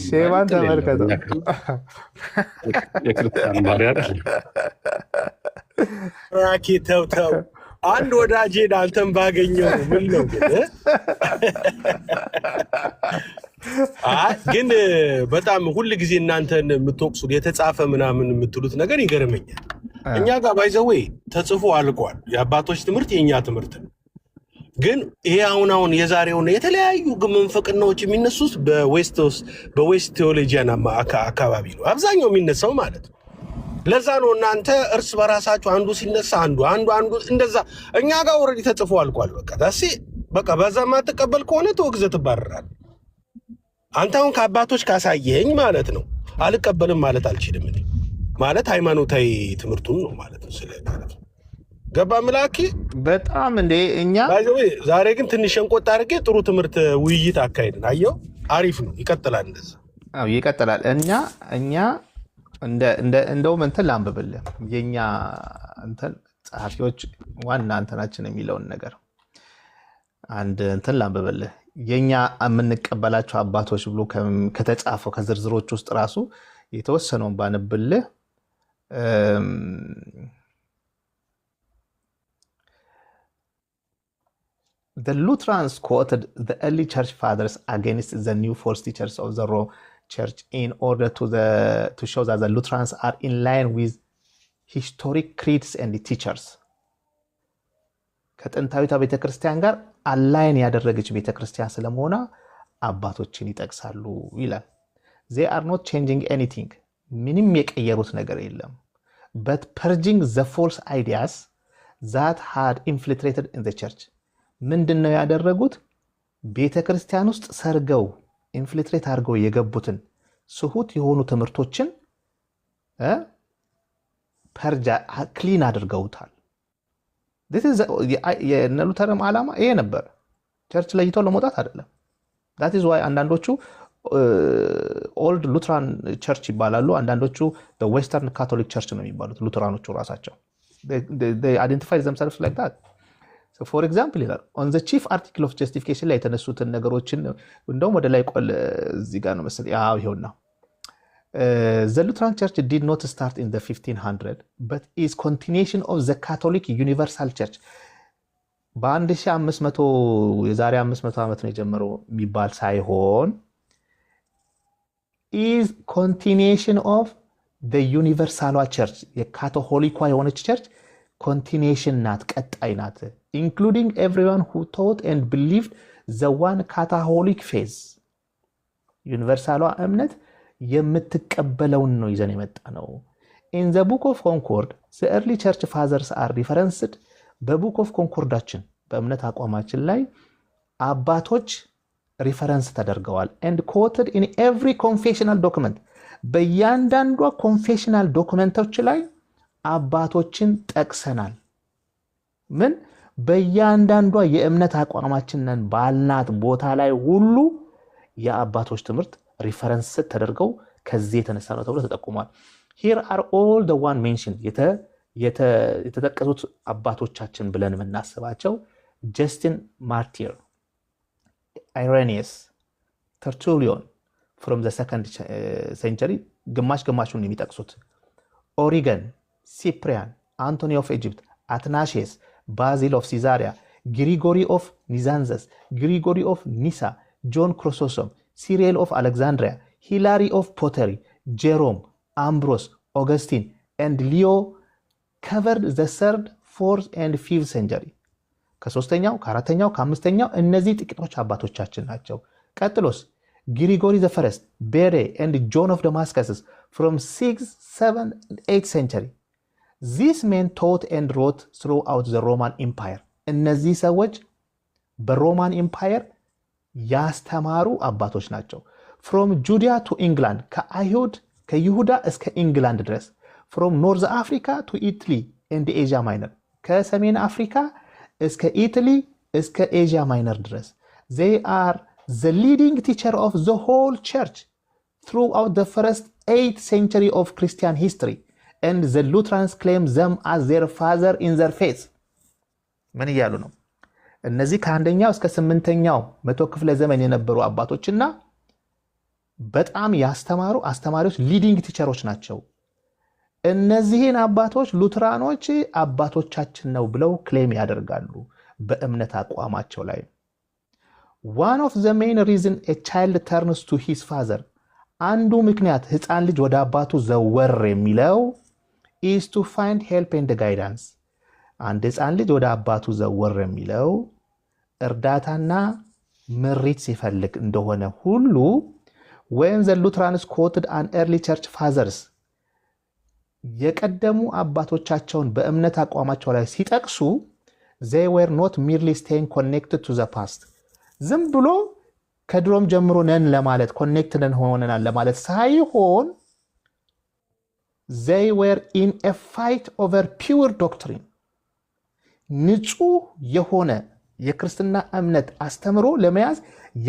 ሼማን ተመልከተው። የክርስቲያን ባሪያ ራኪ ተው አንድ ወዳጄን አንተን ባገኘው ምን ነው ግን በጣም ሁል ጊዜ እናንተን የምትወቅሱት የተጻፈ ምናምን የምትሉት ነገር ይገርመኛል። እኛ ጋር ባይዘዌ ተጽፎ አልቋል። የአባቶች ትምህርት የእኛ ትምህርት ነው። ግን ይሄ አሁን የዛሬውን የተለያዩ ምንፍቅናዎች የሚነሱት በዌስት ቴዎሎጂያን አካባቢ ነው አብዛኛው የሚነሳው ማለት ነው። ለዛ ነው እናንተ እርስ በራሳችሁ አንዱ ሲነሳ አንዱ እንደዛ። እኛ ጋር ኦልሬዲ ተጽፎ አልቋል። በቃ በዛ ማትቀበል ከሆነ ተወግዘህ ትባረራለህ። አንተ አሁን ከአባቶች ካሳየኝ ማለት ነው አልቀበልም ማለት አልችልም ማለት ሃይማኖታዊ ትምህርቱን ነው ማለት ነው። ማለት ነው ገባ ምላኪ በጣም እንደ እኛ ዛሬ ግን ትንሽ እንቆጣ አድርጌ ጥሩ ትምህርት ውይይት አካሄድን። አየው አሪፍ ነው። ይቀጥላል እንደዛ። ይቀጥላል። እኛ እንደውም እንትን ላንብብልህ የኛ እንትን ጸሐፊዎች ዋና እንትናችን የሚለውን ነገር አንድ እንትን ላንብብልህ። የኛ የምንቀበላቸው አባቶች ብሎ ከተጻፈው ከዝርዝሮች ውስጥ ራሱ የተወሰነውን ባነብልህ The Lutherans quoted the early church fathers against the new false teachers of the Rome Church in order to show that the Lutherans are in line with historic creeds and teachers. ከጥንታዊቷ ቤተክርስቲያን ጋር አላይን ያደረገች ቤተክርስቲያን ስለመሆኗ አባቶችን ይጠቅሳሉ ይላል። They are not changing anything. ምንም የቀየሩት ነገር የለም። But purging the false ideas that had infiltrated in the church. ምንድነው ያደረጉት? ቤተክርስቲያን ውስጥ ሰርገው ኢንፍiltrate አድርገው የገቡትን ስሁት የሆኑ ትምህርቶችን ፐርጃ ክሊን አድርገውታል። የሉተርም ዓላማ ይሄ ነበር። ቸርች ለይቶ ለመውጣት አይደለም። that is why አንዳንዶቹ ኦልድ ሉትራን ቸርች ይባላሉ። አንዳንዶቹ ዌስተርን ካቶሊክ ቸርች ነው የሚባሉት ሉትራኖቹ ራሳቸው። አይደንቲፋይ ዘምሰልፍስ ላይክ ዳት። ፎር ኤግዛምፕል ይላል ኦን ዘ ቺፍ አርቲክል ኦፍ ጀስቲፊኬሽን ላይ የተነሱትን ነገሮችን እንደውም ወደ ላይ ቆል እዚህ ጋር ነው መሰለኝ። አዎ ይኸውና the Lutheran Church did not start in the 1500 but is continuation of the Catholic Universal Church በ1500 የዛሬ 500 ዓመት ነው የጀመረው የሚባል ሳይሆን is continuation of the Universal Church የካቶሊኳ የሆነች ቸርች continuation ናት፣ ቀጣይ ናት። including everyone who taught and believed the one Catholic faith ዩኒቨርሳሏ እምነት የምትቀበለውን ነው ይዘን የመጣ ነው። in the book of concord the early church fathers are referenced በቡክ ኦፍ ኮንኮርዳችን በእምነት አቋማችን ላይ አባቶች ሪፈረንስ ተደርገዋል and quoted in every confessional document በእያንዳንዷ ኮንፌሽናል ዶክመንቶች ላይ አባቶችን ጠቅሰናል። ምን በእያንዳንዷ የእምነት አቋማችንን ባልናት ቦታ ላይ ሁሉ የአባቶች ትምህርት ሪፈረንስ ተደርገው ከዚህ የተነሳ ነው ተብሎ ተጠቁሟል። here are all the one mentioned የተጠቀሱት አባቶቻችን ብለን የምናስባቸው ጀስቲን ማርቲር፣ አይሬኒየስ፣ ተርቱሊዮን from the 2nd century ግማሹን የሚጠቅሱት ኦሪገን፣ ሲፕሪያን፣ አንቶኒ ኦፍ ኢጂፕት፣ አትናሺየስ፣ ባዚል ኦፍ ሲዛሪያ፣ ግሪጎሪ ኦፍ ኒዛንዘስ፣ ግሪጎሪ ኦፍ ኒሳ፣ ጆን ክሮሶሶም፣ ሲሪል ኦፍ አሌክዛንድሪያ፣ ሂላሪ ኦፍ ፖተሪ፣ ጄሮም፣ አምብሮስ፣ ኦገስቲን and ሊዮ covered the 3rd, 4th and 5th century ከ3ኛው ከ4ኛው ከ5ኛው እነዚህ ጥቂቶች አባቶቻችን ናቸው። ቀጥሎስ ግሪጎሪ the first, ቤሬ and ጆን ኦፍ ደማስከስ from 6th, 7th and 8th century these men taught and wrote throughout the Roman Empire እነዚህ ሰዎች በሮማን ኢምፓየር ያስተማሩ አባቶች ናቸው። from Judea to England ከይሁዳ እስከ ኢንግላንድ ድረስ from North Africa to Italy and Asia Minor ከሰሜን አፍሪካ እስከ ኢታሊ እስከ ኤዥያ ማይነር ድረስ they are the leading teacher of the whole church throughout the first 8th century of Christian history and the Lutherans claim them as their father in their faith ምን እያሉ ነው? እነዚህ ከአንደኛው እስከ 8ኛው መቶ ክፍለ ዘመን የነበሩ አባቶችና በጣም ያስተማሩ አስተማሪዎች ሊዲንግ ቲቸሮች ናቸው። እነዚህን አባቶች ሉትራኖች አባቶቻችን ነው ብለው ክሌም ያደርጋሉ በእምነት አቋማቸው ላይ። one of the main reason a child turns to his father አንዱ ምክንያት ህፃን ልጅ ወደ አባቱ ዘወር የሚለው is to find help and guidance አንድ ህፃን ልጅ ወደ አባቱ ዘወር የሚለው እርዳታና ምሪት ሲፈልግ እንደሆነ ሁሉ when the Lutherans quoted an early church fathers የቀደሙ አባቶቻቸውን በእምነት አቋማቸው ላይ ሲጠቅሱ they were not merely staying connected to the past ዝም ብሎ ከድሮም ጀምሮ ነን ለማለት ኮኔክት ነን ሆነናል ለማለት ሳይሆን they were in a fight over pure doctrine ንጹህ የሆነ የክርስትና እምነት አስተምሮ ለመያዝ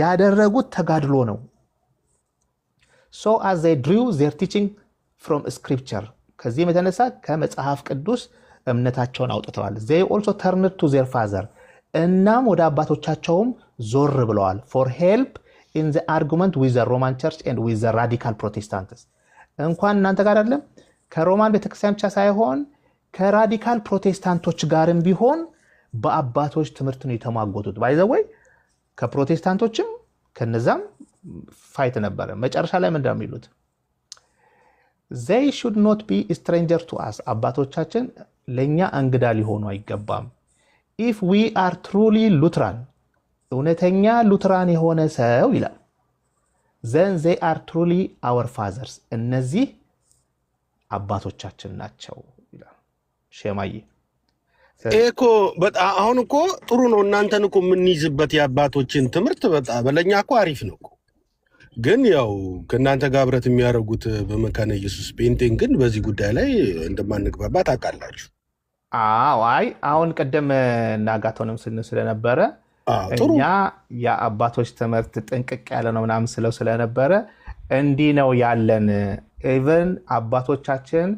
ያደረጉት ተጋድሎ ነው። so as they drew their teaching from scripture ከዚህም የተነሳ ከመጽሐፍ ቅዱስ እምነታቸውን አውጥተዋል። they also turned to their father እናም ወደ አባቶቻቸውም ዞር ብለዋል for help in the argument with the Roman Church and with the radical Protestants እንኳን እናንተ ጋር አይደለም ከሮማን ቤተክርስቲያን ብቻ ሳይሆን ከራዲካል ፕሮቴስታንቶች ጋርም ቢሆን በአባቶች ትምህርት ነው የተማጎቱት። ባይ ዘ ወይ ከፕሮቴስታንቶችም ከነዛም ፋይት ነበር። መጨረሻ ላይ ምን እንደሚሉት they should not be stranger to us አባቶቻችን ለኛ እንግዳ ሊሆኑ አይገባም if we are truly Lutheran እውነተኛ ሉትራን የሆነ ሰው ይላል then they are truly our fathers እነዚህ አባቶቻችን ናቸው ይላል። ሸማዬ እኮ በጣም አሁን እኮ ጥሩ ነው። እናንተን እኮ የምንይዝበት የአባቶችን ትምህርት በጣም በለኛ እኮ አሪፍ ነው እኮ። ግን ያው ከእናንተ ጋር ህብረት የሚያደርጉት በመካነ ኢየሱስ ፔንቴን ግን በዚህ ጉዳይ ላይ እንደማንግባባ ታውቃላችሁ። አይ አሁን ቀደም እናጋተውንም ስለነበረ ጥሩ እኛ የአባቶች ትምህርት ጥንቅቅ ያለ ነው ምናምን ስለው ስለነበረ እንዲህ ነው ያለን። ኢቨን አባቶቻችን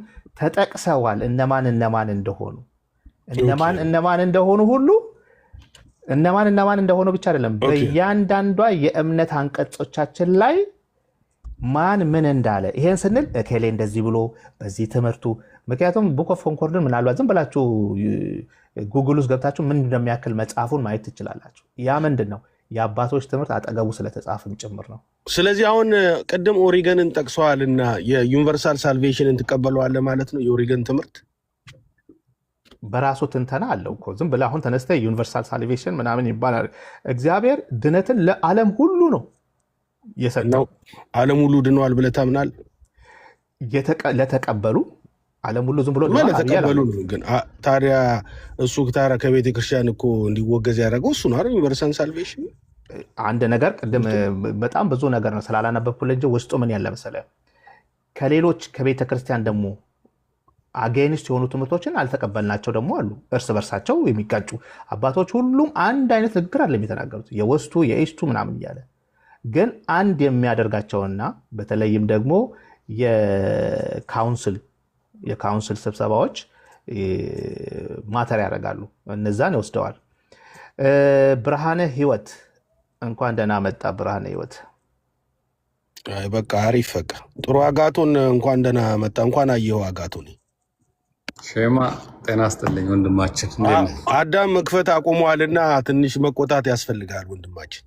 ተጠቅሰዋል እነማን እንደሆኑ እነማን እንደሆኑ ሁሉ እነማን እንደሆኑ ብቻ አይደለም በእያንዳንዷ የእምነት አንቀጾቻችን ላይ ማን ምን እንዳለ ይሄን ስንል እከሌ እንደዚህ ብሎ በዚህ ትምህርቱ ምክንያቱም ቡክ ኦፍ ኮንኮርድን ምናልባት ዝም ብላችሁ ጉግል ውስጥ ገብታችሁ ምን እንደሚያክል መጽሐፉን ማየት ትችላላችሁ። ያ ምንድን ነው የአባቶች ትምህርት አጠገቡ ስለተጻፈም ጭምር ነው። ስለዚህ አሁን ቅድም ኦሪገንን ጠቅሰዋልና የዩኒቨርሳል ሳልቬሽንን ትቀበለዋለህ ማለት ነው። የኦሪገን ትምህርት በራሱ ትንተና አለው እኮ ዝም ብለህ አሁን ተነስተህ ዩኒቨርሳል ሳልቬሽን ምናምን ይባላል። እግዚአብሔር ድነትን ለዓለም ሁሉ ነው የሰጠው። ዓለም ሁሉ ድኗል ብለህ ታምናለህ? ለተቀበሉ ዓለም ሁሉ ዝም ብሎ ለተቀበሉ ነው። ግን ታዲያ እሱ ታዲያ ከቤተ ክርስቲያን እኮ እንዲወገዝ ያደረገው እሱ ነው አይደል? ዩኒቨርሳል ሳልቬሽን አንድ ነገር ቅድም በጣም ብዙ ነገር ነው ስላላነበብኩት እንጂ ውስጡ ምን ያለ መሰለህ ከሌሎች ከቤተ ክርስቲያን ደግሞ አጌንስት የሆኑ ትምህርቶችን አልተቀበልናቸው ደግሞ አሉ። እርስ በርሳቸው የሚጋጩ አባቶች ሁሉም አንድ አይነት ንግግር አለ የሚተናገሩት የወስቱ የኢስቱ ምናምን እያለ ግን አንድ የሚያደርጋቸውና በተለይም ደግሞ የካውንስል ስብሰባዎች ማተር ያደርጋሉ። እነዛን ይወስደዋል። ብርሃነ ህይወት እንኳን ደህና መጣ። ብርሃነ ህይወት በቃ አሪፍ በቃ ጥሩ አጋቶን እንኳን ደህና መጣ። እንኳን አየኸው አጋቶን። ሼማ ጤና ይስጥልኝ ወንድማችን። አዳም መክፈት አቁሟልና ትንሽ መቆጣት ያስፈልጋል ወንድማችን።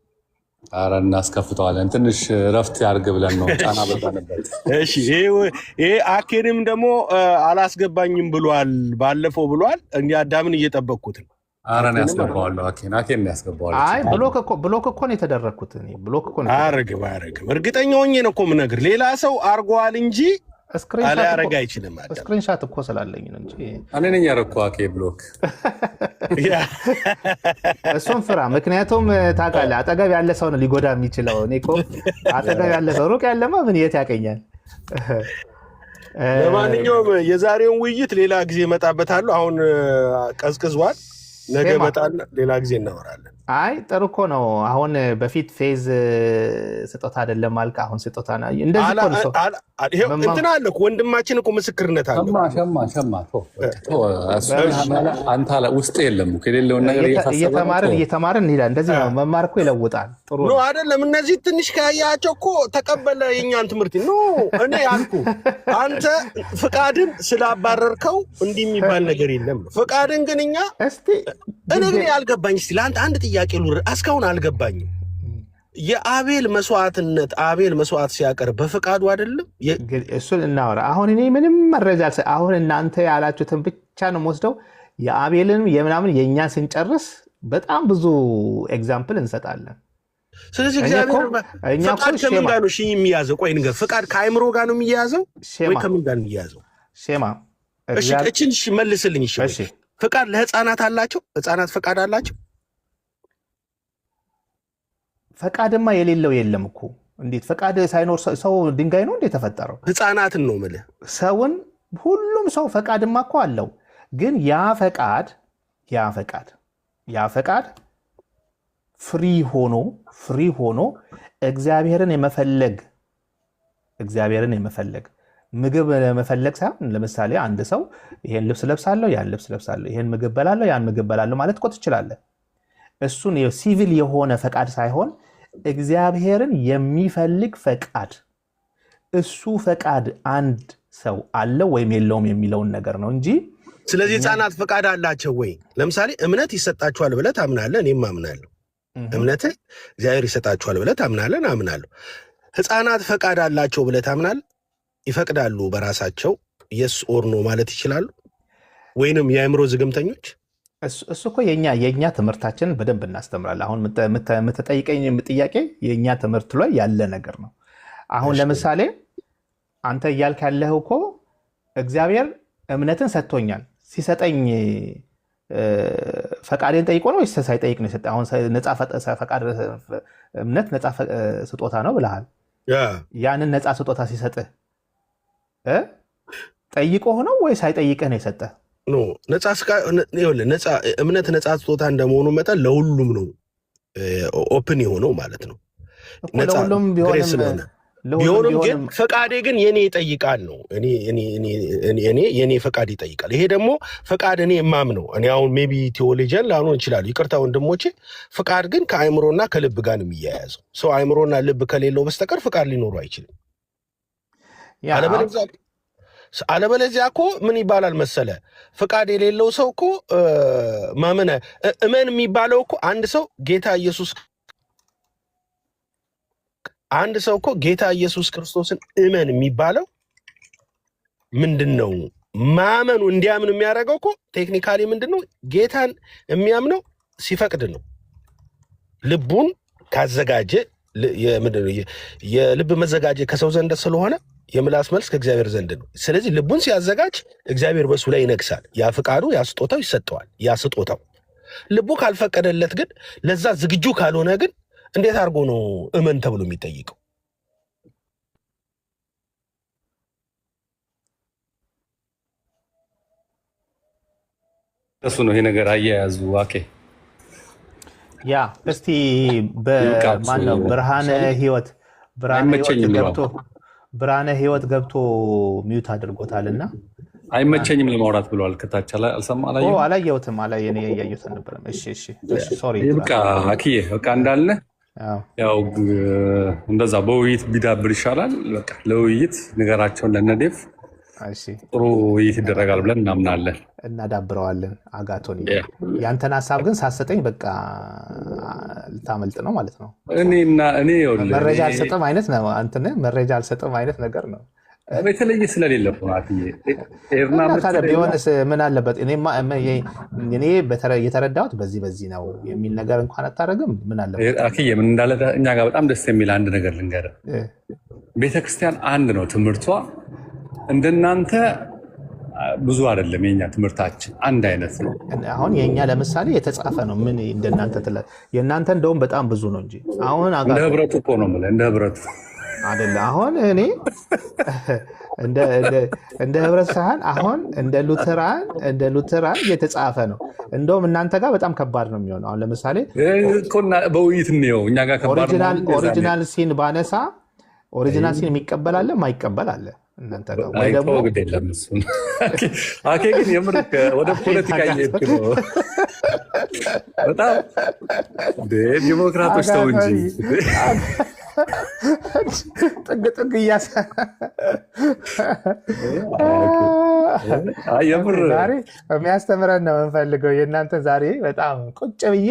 አረ እናስከፍተዋለን። ትንሽ ረፍት ያርግ ብለን ነው ጫና በዛንበት። እሺ ይሄ አኬንም ደግሞ አላስገባኝም ብሏል፣ ባለፈው ብሏል። እንግዲህ አዳምን እየጠበቅኩት ነው። አረ ነው ያስገባዋለሁ። አኬን ያስገባዋለሁ። አይ ብሎክ እኮ ነው የተደረኩት እኔ ብሎክ እኮ ነው። አረግም እርግጠኛ ሆኜ ነው እኮ የምነግርህ። ሌላ ሰው አርጓል እንጂ አላረግ አይችልም። ስክሪንሻት እኮ ስላለኝ ነው እንጂ እኔ ነኝ ያረኩት አኬ ብሎክ። እሱን ፍራ። ምክንያቱም ታውቃለህ አጠገብ ያለ ሰው ነው ሊጎዳ የሚችለው። እኔ እኮ አጠገብ ያለ ሰው ሩቅ ያለማ ምን የት ያቀኛል። ለማንኛውም የዛሬውን ውይይት ሌላ ጊዜ እመጣበታለሁ። አሁን ቀዝቅዟል። ነገ እመጣና ሌላ ጊዜ እናወራለን። አይ ጥሩ እኮ ነው። አሁን በፊት ፌዝ ስጦታ አይደለም አልክ፣ አሁን ስጦታ ነው። እንደዚህ እኮ ነው። እንትን አለ እኮ ወንድማችን እኮ ምስክርነት አለ። ሸማ አንተ ውስጥ የለም ከሌለውን ነገር እየተማርን እንሄዳለን። እንደዚህ ነው መማር እኮ ይለውጣል። ጥሩ ነው አይደለም? እነዚህ ትንሽ ካያቸው እኮ ተቀበለ የኛን ትምህርት ነው። እኔ ያልኩ አንተ ፍቃድን ስላባረርከው እንዲህ የሚባል ነገር የለም። ፍቃድን ግን እኛ እኔ ግን ያልገባኝ እስቲ ለአንተ አንድ ጥያቄ ልውር። እስካሁን አልገባኝም። የአቤል መስዋዕትነት አቤል መስዋዕት ሲያቀርብ በፍቃዱ አይደለም? እሱን እናወራ። አሁን እኔ ምንም መረጃ አሁን እናንተ ያላችሁትን ብቻ ነው የምወስደው። የአቤልን የምናምን የእኛን ስንጨርስ በጣም ብዙ ኤግዛምፕል እንሰጣለን። ስለዚህ እግዚአብሔር ፍቃድ ከምን ጋር ነው የሚያዘው? ቆይ ንገር። ፍቃድ ከአይምሮ ጋር ነው የሚያዘው ወይ ከምን ጋር ነው የሚያዘው? ሼማ እችን መልስልኝ። እሺ ፍቃድ ለህፃናት አላቸው? ህፃናት ፍቃድ አላቸው? ፈቃድማ የሌለው የለም እኮ። እንዴት ፈቃድ ሳይኖር ሰው ድንጋይ ነው እንዴ ተፈጠረው? ህፃናትን ነው የምልህ። ሰውን ሁሉም ሰው ፈቃድማ እኮ አለው። ግን ያ ፈቃድ ፍሪ ሆኖ እግዚአብሔርን የመፈለግ ምግብ መፈለግ ሳይሆን፣ ለምሳሌ አንድ ሰው ይሄን ልብስ ለብሳለሁ፣ ያን ልብስ ለብሳለሁ፣ ይሄን ምግብ በላለሁ፣ ያን ምግብ በላለሁ ማለት እኮ ትችላለህ። እሱን ሲቪል የሆነ ፈቃድ ሳይሆን እግዚአብሔርን የሚፈልግ ፈቃድ። እሱ ፈቃድ አንድ ሰው አለው ወይም የለውም የሚለውን ነገር ነው እንጂ። ስለዚህ ህፃናት ፈቃድ አላቸው ወይ? ለምሳሌ እምነት ይሰጣቸዋል ብለህ ታምናለህ፣ እኔም አምናለሁ። እምነትህ እግዚአብሔር ይሰጣቸዋል ብለህ ታምናለህ፣ አምናለሁ። ህፃናት ፈቃድ አላቸው ብለህ ታምናለህ? ይፈቅዳሉ በራሳቸው የስ ኦር ኖ ማለት ይችላሉ? ወይንም የአእምሮ ዝግምተኞች? እሱ እኮ የኛ ትምህርታችንን በደንብ እናስተምራለን። አሁን የምትጠይቀኝ ጥያቄ የኛ ትምህርት ላይ ያለ ነገር ነው። አሁን ለምሳሌ አንተ እያልክ ያለህ እኮ እግዚአብሔር እምነትን ሰጥቶኛል። ሲሰጠኝ ፈቃዴን ጠይቆ ነው ወይስ ሳይጠይቅ ነው የሰጠኝ? አሁን ነፃ ፈቃድ እምነት ነፃ ስጦታ ነው ብለሃል። ያንን ነፃ ስጦታ ሲሰጥህ ጠይቆህ ነው ወይ ሳይጠይቅህ ነው የሰጠህ? እምነት ነፃ ስጦታ እንደመሆኑ መጠን ለሁሉም ነው ኦፕን የሆነው ማለት ነው። እኮ ነፃ ለሁሉም ግሬስ ስለሆነ ቢሆንም ግን ፈቃዴ ግን የኔ ይጠይቃል ነው። የኔ ፈቃድ ይጠይቃል። ይሄ ደግሞ ፈቃድ እኔ የማምነው እኔ አሁን ሜቢ ቴዎሎጂያን ላልሆን ይችላል፣ ይቅርታ ወንድሞቼ። ፈቃድ ግን ከአእምሮና ከልብ ጋር ነው የሚያያዘው። ሰው አእምሮና ልብ ከሌለው በስተቀር ፈቃድ ሊኖሩ አይችልም። አለበለዚያ እኮ ምን ይባላል መሰለ፣ ፈቃድ የሌለው ሰው እኮ ማመነ እመን የሚባለው እኮ አንድ ሰው ጌታ ኢየሱስ ክርስቶስን እመን የሚባለው ምንድን ነው? ማመኑ እንዲያምን የሚያደርገው እኮ ቴክኒካሊ ምንድን ነው? ጌታን የሚያምነው ሲፈቅድ ነው። ልቡን ካዘጋጀ የልብ መዘጋጀ ከሰው ዘንድ ስለሆነ የምላስ መልስ ከእግዚአብሔር ዘንድ ነው። ስለዚህ ልቡን ሲያዘጋጅ እግዚአብሔር በሱ ላይ ይነግሳል። ያ ፍቃዱ ያ ስጦታው ይሰጠዋል። ያ ስጦታው ልቡ ካልፈቀደለት ግን ለዛ ዝግጁ ካልሆነ ግን እንዴት አድርጎ ነው እመን ተብሎ የሚጠይቀው? እሱ ነው ይሄ ነገር አያያዙ። ኦኬ ያ እስቲ በማነው ብርሃነ ህይወት ገብቶ ሚዩት አድርጎታልና አይመቸኝም ለማውራት ብለዋል። ከታች አላየሁትም። እኔ ያየሁት አልነበረም። እሺ ሶሪ። በቃ አክዬ በቃ እንዳልነ ያው እንደዛ በውይይት ቢዳብር ይሻላል። በቃ ለውይይት ንገራቸውን ለነዴፍ ጥሩ ውይይት ይደረጋል ብለን እናምናለን፣ እናዳብረዋለን። አጋቶኒ ያንተን ሀሳብ ግን ሳሰጠኝ በቃ ልታመልጥ ነው ማለት ነው። እኔ መረጃ አልሰጥም አይነት ነው። አንተን መረጃ አልሰጥም አይነት ነገር ነው። በተለየ ስለሌለ ቢሆንስ ምን አለበት? እኔ የተረዳሁት በዚህ ነው የሚል ነገር እንኳን አታደርግም። ምን አለበት? አክዬ ምን እንዳለ እኛ ጋር በጣም ደስ የሚል አንድ ነገር ልንገርህ። ቤተክርስቲያን አንድ ነው ትምህርቷ። እንደናንተ ብዙ አይደለም። የኛ ትምህርታችን አንድ አይነት ነው። አሁን የኛ ለምሳሌ የተጻፈ ነው። ምን እንደናንተ የእናንተ እንደውም በጣም ብዙ ነው እንጂ አሁን እንደ ህብረቱ እኮ ነው የምልህ፣ እንደ ህብረቱ አይደለ። አሁን እኔ እንደ ህብረት ሳይሆን አሁን እንደ ሉተራን የተጻፈ ነው። እንደውም እናንተ ጋር በጣም ከባድ ነው የሚሆነው። አሁን ለምሳሌ በውይይት ነው እኛ ጋር ከባድ ነው። ኦሪጂናል ሲን ባነሳ ኦሪጂናል ሲን የሚቀበል አለ፣ የማይቀበል አለ። እናንተ ጋር ወይ ደግሞ አኬ ግን የምር ወደ ፖለቲካ እየሄድክ ነው በጣም ዲሞክራቶች ተው እንጂ ጥግ ዛሬ የሚያስተምረን ነው የምንፈልገው። የእናንተ ዛሬ በጣም ቁጭ ብዬ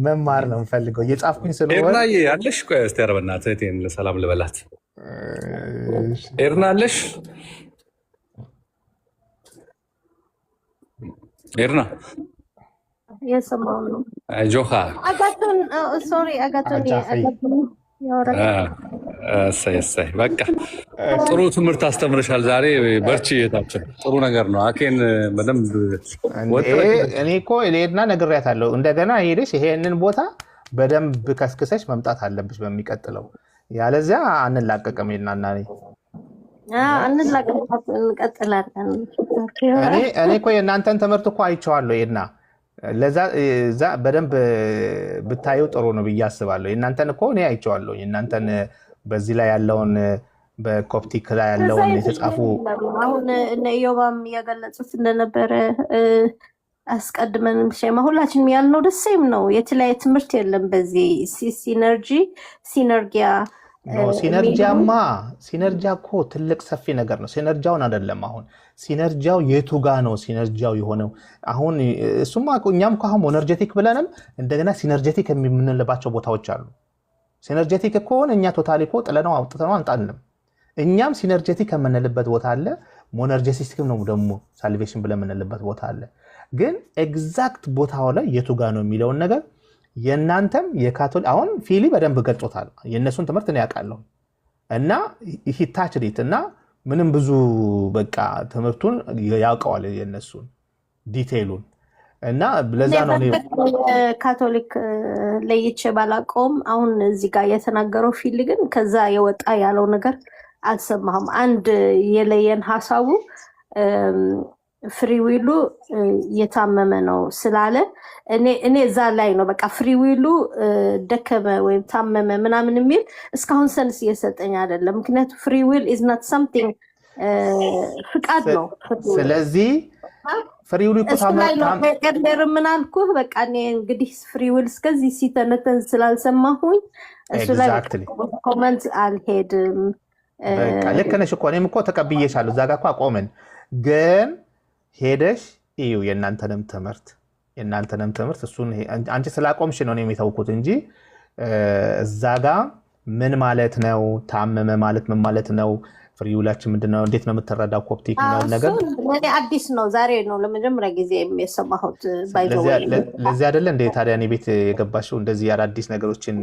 መማር ነው የምንፈልገው። እየጻፍኩኝ ስለሆነ አለሽ። ቆይ እስኪ ኧረ በእናትህ እህቴን ሰላም ልበላት። ኤርና አለሽ? ኤርና የሰማው ነው ጆኻ አጋቶን እሰይ በቃ ጥሩ ትምህርት አስተምረሻል ዛሬ። በርቺ የታችን ጥሩ ነገር ነው። አኬን በደንብ እኔ እኮ ሌድና ነግሬያታለሁ። እንደገና ሄደሽ ይሄንን ቦታ በደንብ ከስክሰሽ መምጣት አለብሽ በሚቀጥለው፣ ያለዚያ አንላቀቅም። ይናና እኔ እኮ የእናንተን ትምህርት እኮ አይቼዋለሁ። ይና ለዛ በደንብ ብታየው ጥሩ ነው ብዬ አስባለሁ። የእናንተን እኮ እኔ አይቼዋለሁ። የእናንተን በዚህ ላይ ያለውን በኮፕቲክ ላይ ያለውን የተጻፉ አሁን እነ ኢዮባም እያገለጹት እንደነበረ አስቀድመን ሸማ ሁላችንም ያልነው ደሴም ነው። የተለያየ ትምህርት የለም በዚህ ሲነርጂያ እኮ ትልቅ ሰፊ ነገር ነው። ሲነርጂያውን አይደለም አሁን ሲነርጂያው የቱ ጋ ነው ሲነርጂያው የሆነው? አሁን እሱማ እኛም እኮ አሁን ሞነርጀቲክ ብለንም እንደገና ሲነርጀቲክ የምንልባቸው ቦታዎች አሉ። ሲነርጀቲክ እኮ እኛ ቶታሊ እኮ ጥለነው አውጥተነው አንጣልንም። እኛም ሲነርጀቲክ የምንልበት ቦታ አለ፣ ሞነርጀቲክ ነው ደግሞ ሳልቬሽን ብለን የምንልበት ቦታ አለ። ግን ኤግዛክት ቦታው ላይ የቱ ጋ ነው የሚለውን ነገር የእናንተም የካቶሊክ አሁን ፊሊ በደንብ ገልጾታል። የእነሱን ትምህርት ነው ያውቃለሁ እና ሂታች ዴት እና ምንም ብዙ በቃ ትምህርቱን ያውቀዋል የእነሱን ዲቴይሉን እና ለዛ ነው ካቶሊክ ለይቼ ባላውቀውም አሁን እዚህ ጋር የተናገረው ፊል ግን ከዛ የወጣ ያለው ነገር አልሰማህም። አንድ የለየን ሀሳቡ ፍሪዊሉ የታመመ ነው ስላለ እኔ እዛ ላይ ነው በቃ ፍሪዊሉ ደከመ ወይም ታመመ ምናምን የሚል እስካሁን ሰንስ እየሰጠኝ አይደለም። ምክንያቱም ፍሪዊል ኢዝ ናት ሳምቲንግ ፍቃድ ነው። ስለዚህ ፍሪዊል እኮ እሱ ላይ ነው ቀደር ምን አልኩህ። በቃ እኔ እንግዲህ ፍሪዊል እስከዚህ ሲተነተን ስላልሰማሁኝ እሱ ላይ ኮመንት አልሄድም። በቃ ልክ ነሽ እኮ እኔም እኮ ተቀብዬሻለሁ። እዛ ጋር እኮ አቆምን። ግን ሄደሽ እዩ የእናንተንም ትምህርት እሱን አንቺ ስላቆምሽ ነው እኔም የተውኩት እንጂ እዛ ጋር ምን ማለት ነው ታመመ ማለት ምን ማለት ነው ፍሪዊላችን ምንድነው እንዴት ነው የምትረዳው ኮፕቲክ ነው ነገር ለኔ አዲስ ነው። ዛሬ ነው ለመጀመሪያ ጊዜ የሰማሁት። ለዚህ አይደለ እንደ ታዲያ እኔ ቤት የገባሽው እንደዚህ አዳዲስ ነገሮችን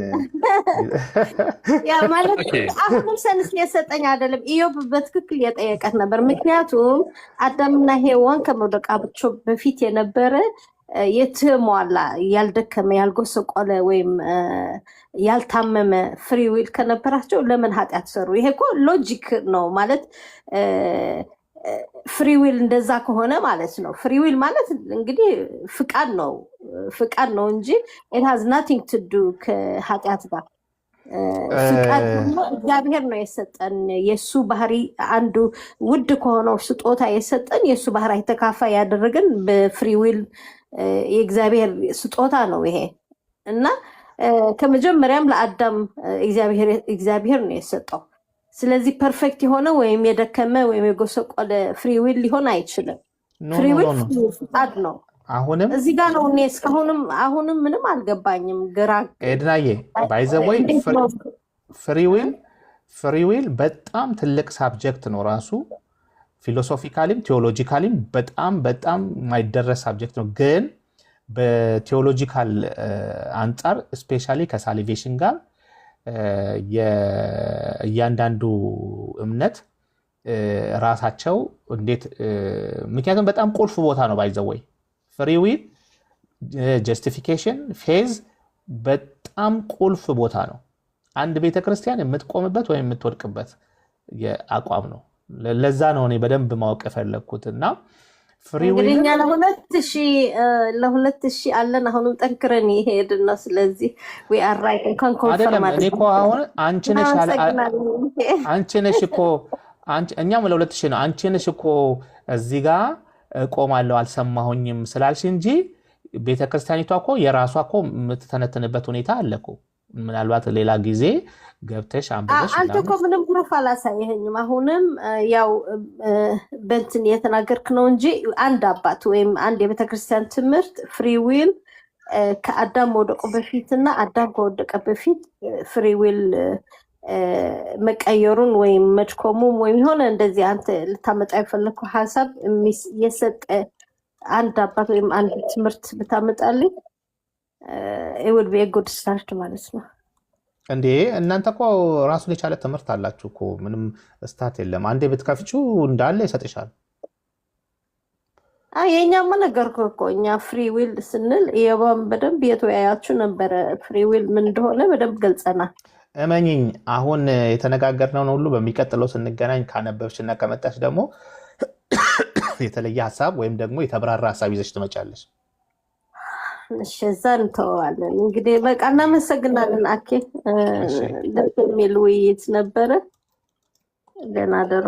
ያ ማለት አሁን ሰንስ የሰጠኝ አይደለም። ኢዮብ በትክክል የጠየቀት ነበር። ምክንያቱም አዳምና ሔዋን ከመውደቃቸው በፊት የነበረ የተሟላ ያልደከመ ያልጎሰቆለ ወይም ያልታመመ ፍሪዊል ከነበራቸው ለምን ኃጢአት ሰሩ? ይሄ እኮ ሎጂክ ነው ማለት ፍሪዊል እንደዛ ከሆነ ማለት ነው። ፍሪዊል ማለት እንግዲህ ፍቃድ ነው እንጂ it has nothing to do ከኃጢአት ጋር። ፍቃድ እግዚአብሔር ነው የሰጠን። የሱ ባህሪ አንዱ ውድ ከሆነው ስጦታ የሰጠን የሱ ባህሪ ተካፋይ ያደረገን በፍሪዊል የእግዚአብሔር ስጦታ ነው ይሄ እና ከመጀመሪያም ለአዳም እግዚአብሔር ነው የሰጠው። ስለዚህ ፐርፌክት የሆነ ወይም የደከመ ወይም የጎሰቆለ ፍሪዊል ሊሆን አይችልም። ፍሪዊል ፍቃድ ነው። አሁንም እዚህ ጋር ነው እኔ አሁንም ምንም አልገባኝም። ግራ ኤድናዬ ባይዘወይ ፍሪዊል በጣም ትልቅ ሳብጀክት ነው ራሱ ፊሎሶፊካሊም ቴዎሎጂካሊም በጣም የማይደረስ ሳብጀክት ነው። ግን በቴዎሎጂካል አንጻር ስፔሻሊ ከሳሊቬሽን ጋር እያንዳንዱ እምነት ራሳቸው እንዴት ምክንያቱም በጣም ቁልፍ ቦታ ነው ባይዘወይ ፍሪዊል ጀስቲፊኬሽን ፌዝ በጣም ቁልፍ ቦታ ነው። አንድ ቤተክርስቲያን የምትቆምበት ወይም የምትወድቅበት አቋም ነው። ለዛ ነው እኔ በደንብ ማወቅ የፈለግኩት እና ፍሪዊል ለ2000 አለን አሁንም ጠንክረን ይሄድን ነው። ስለዚህ we are right እንኳን ኮንፈርም እኔ እኮ አሁን አንቺ ነሽ እኮ እኛም ለ2000 ነው። አንቺ ነሽ እኮ እዚህ ጋር ቆማለሁ አልሰማሁኝም ስላልሽ እንጂ ቤተክርስቲያኒቷ እኮ የራሷ እኮ የምትተነትንበት ሁኔታ አለ እኮ። ምናልባት ሌላ ጊዜ ገብተሽ አንብበሽ አንተ እኮ ምንም ፕሩፍ አላሳየኸኝም። አሁንም ያው በእንትን የተናገርክ ነው እንጂ አንድ አባት ወይም አንድ የቤተክርስቲያን ትምህርት ፍሪዊል ከአዳም መውደቁ በፊትና አዳም ከወደቀ በፊት ፍሪዊል መቀየሩን ወይም መድኮሙም ወይም የሆነ እንደዚህ አንተ ልታመጣ የፈለግከው ሀሳብ የሰጠ አንድ አባት ወይም አንድ ትምህርት ብታመጣልኝ it would be a good start ማለት ነው። እንዴ እናንተ እኮ ራሱን የቻለ ትምህርት አላችሁ እኮ ምንም ስታት የለም። አንዴ ብትከፍቺው እንዳለ ይሰጥሻል። የኛማ ነገርኩህ እኮ እኛ ፍሪዊል ስንል ኢዮብም በደንብ የተወያያችሁ ነበረ። ፍሪዊል ምን እንደሆነ በደንብ ገልጸናል። እመኝኝ አሁን የተነጋገርነውን ሁሉ በሚቀጥለው ስንገናኝ ካነበብሽና ከመጣሽ ደግሞ የተለየ ሀሳብ ወይም ደግሞ የተብራራ ሀሳብ ይዘሽ ትመጫለሽ። እሺ እዛ እንተዋለን እንግዲህ በቃ እናመሰግናለን። አኬ ደስ የሚል ውይይት ነበረ። ደህና ደሩ።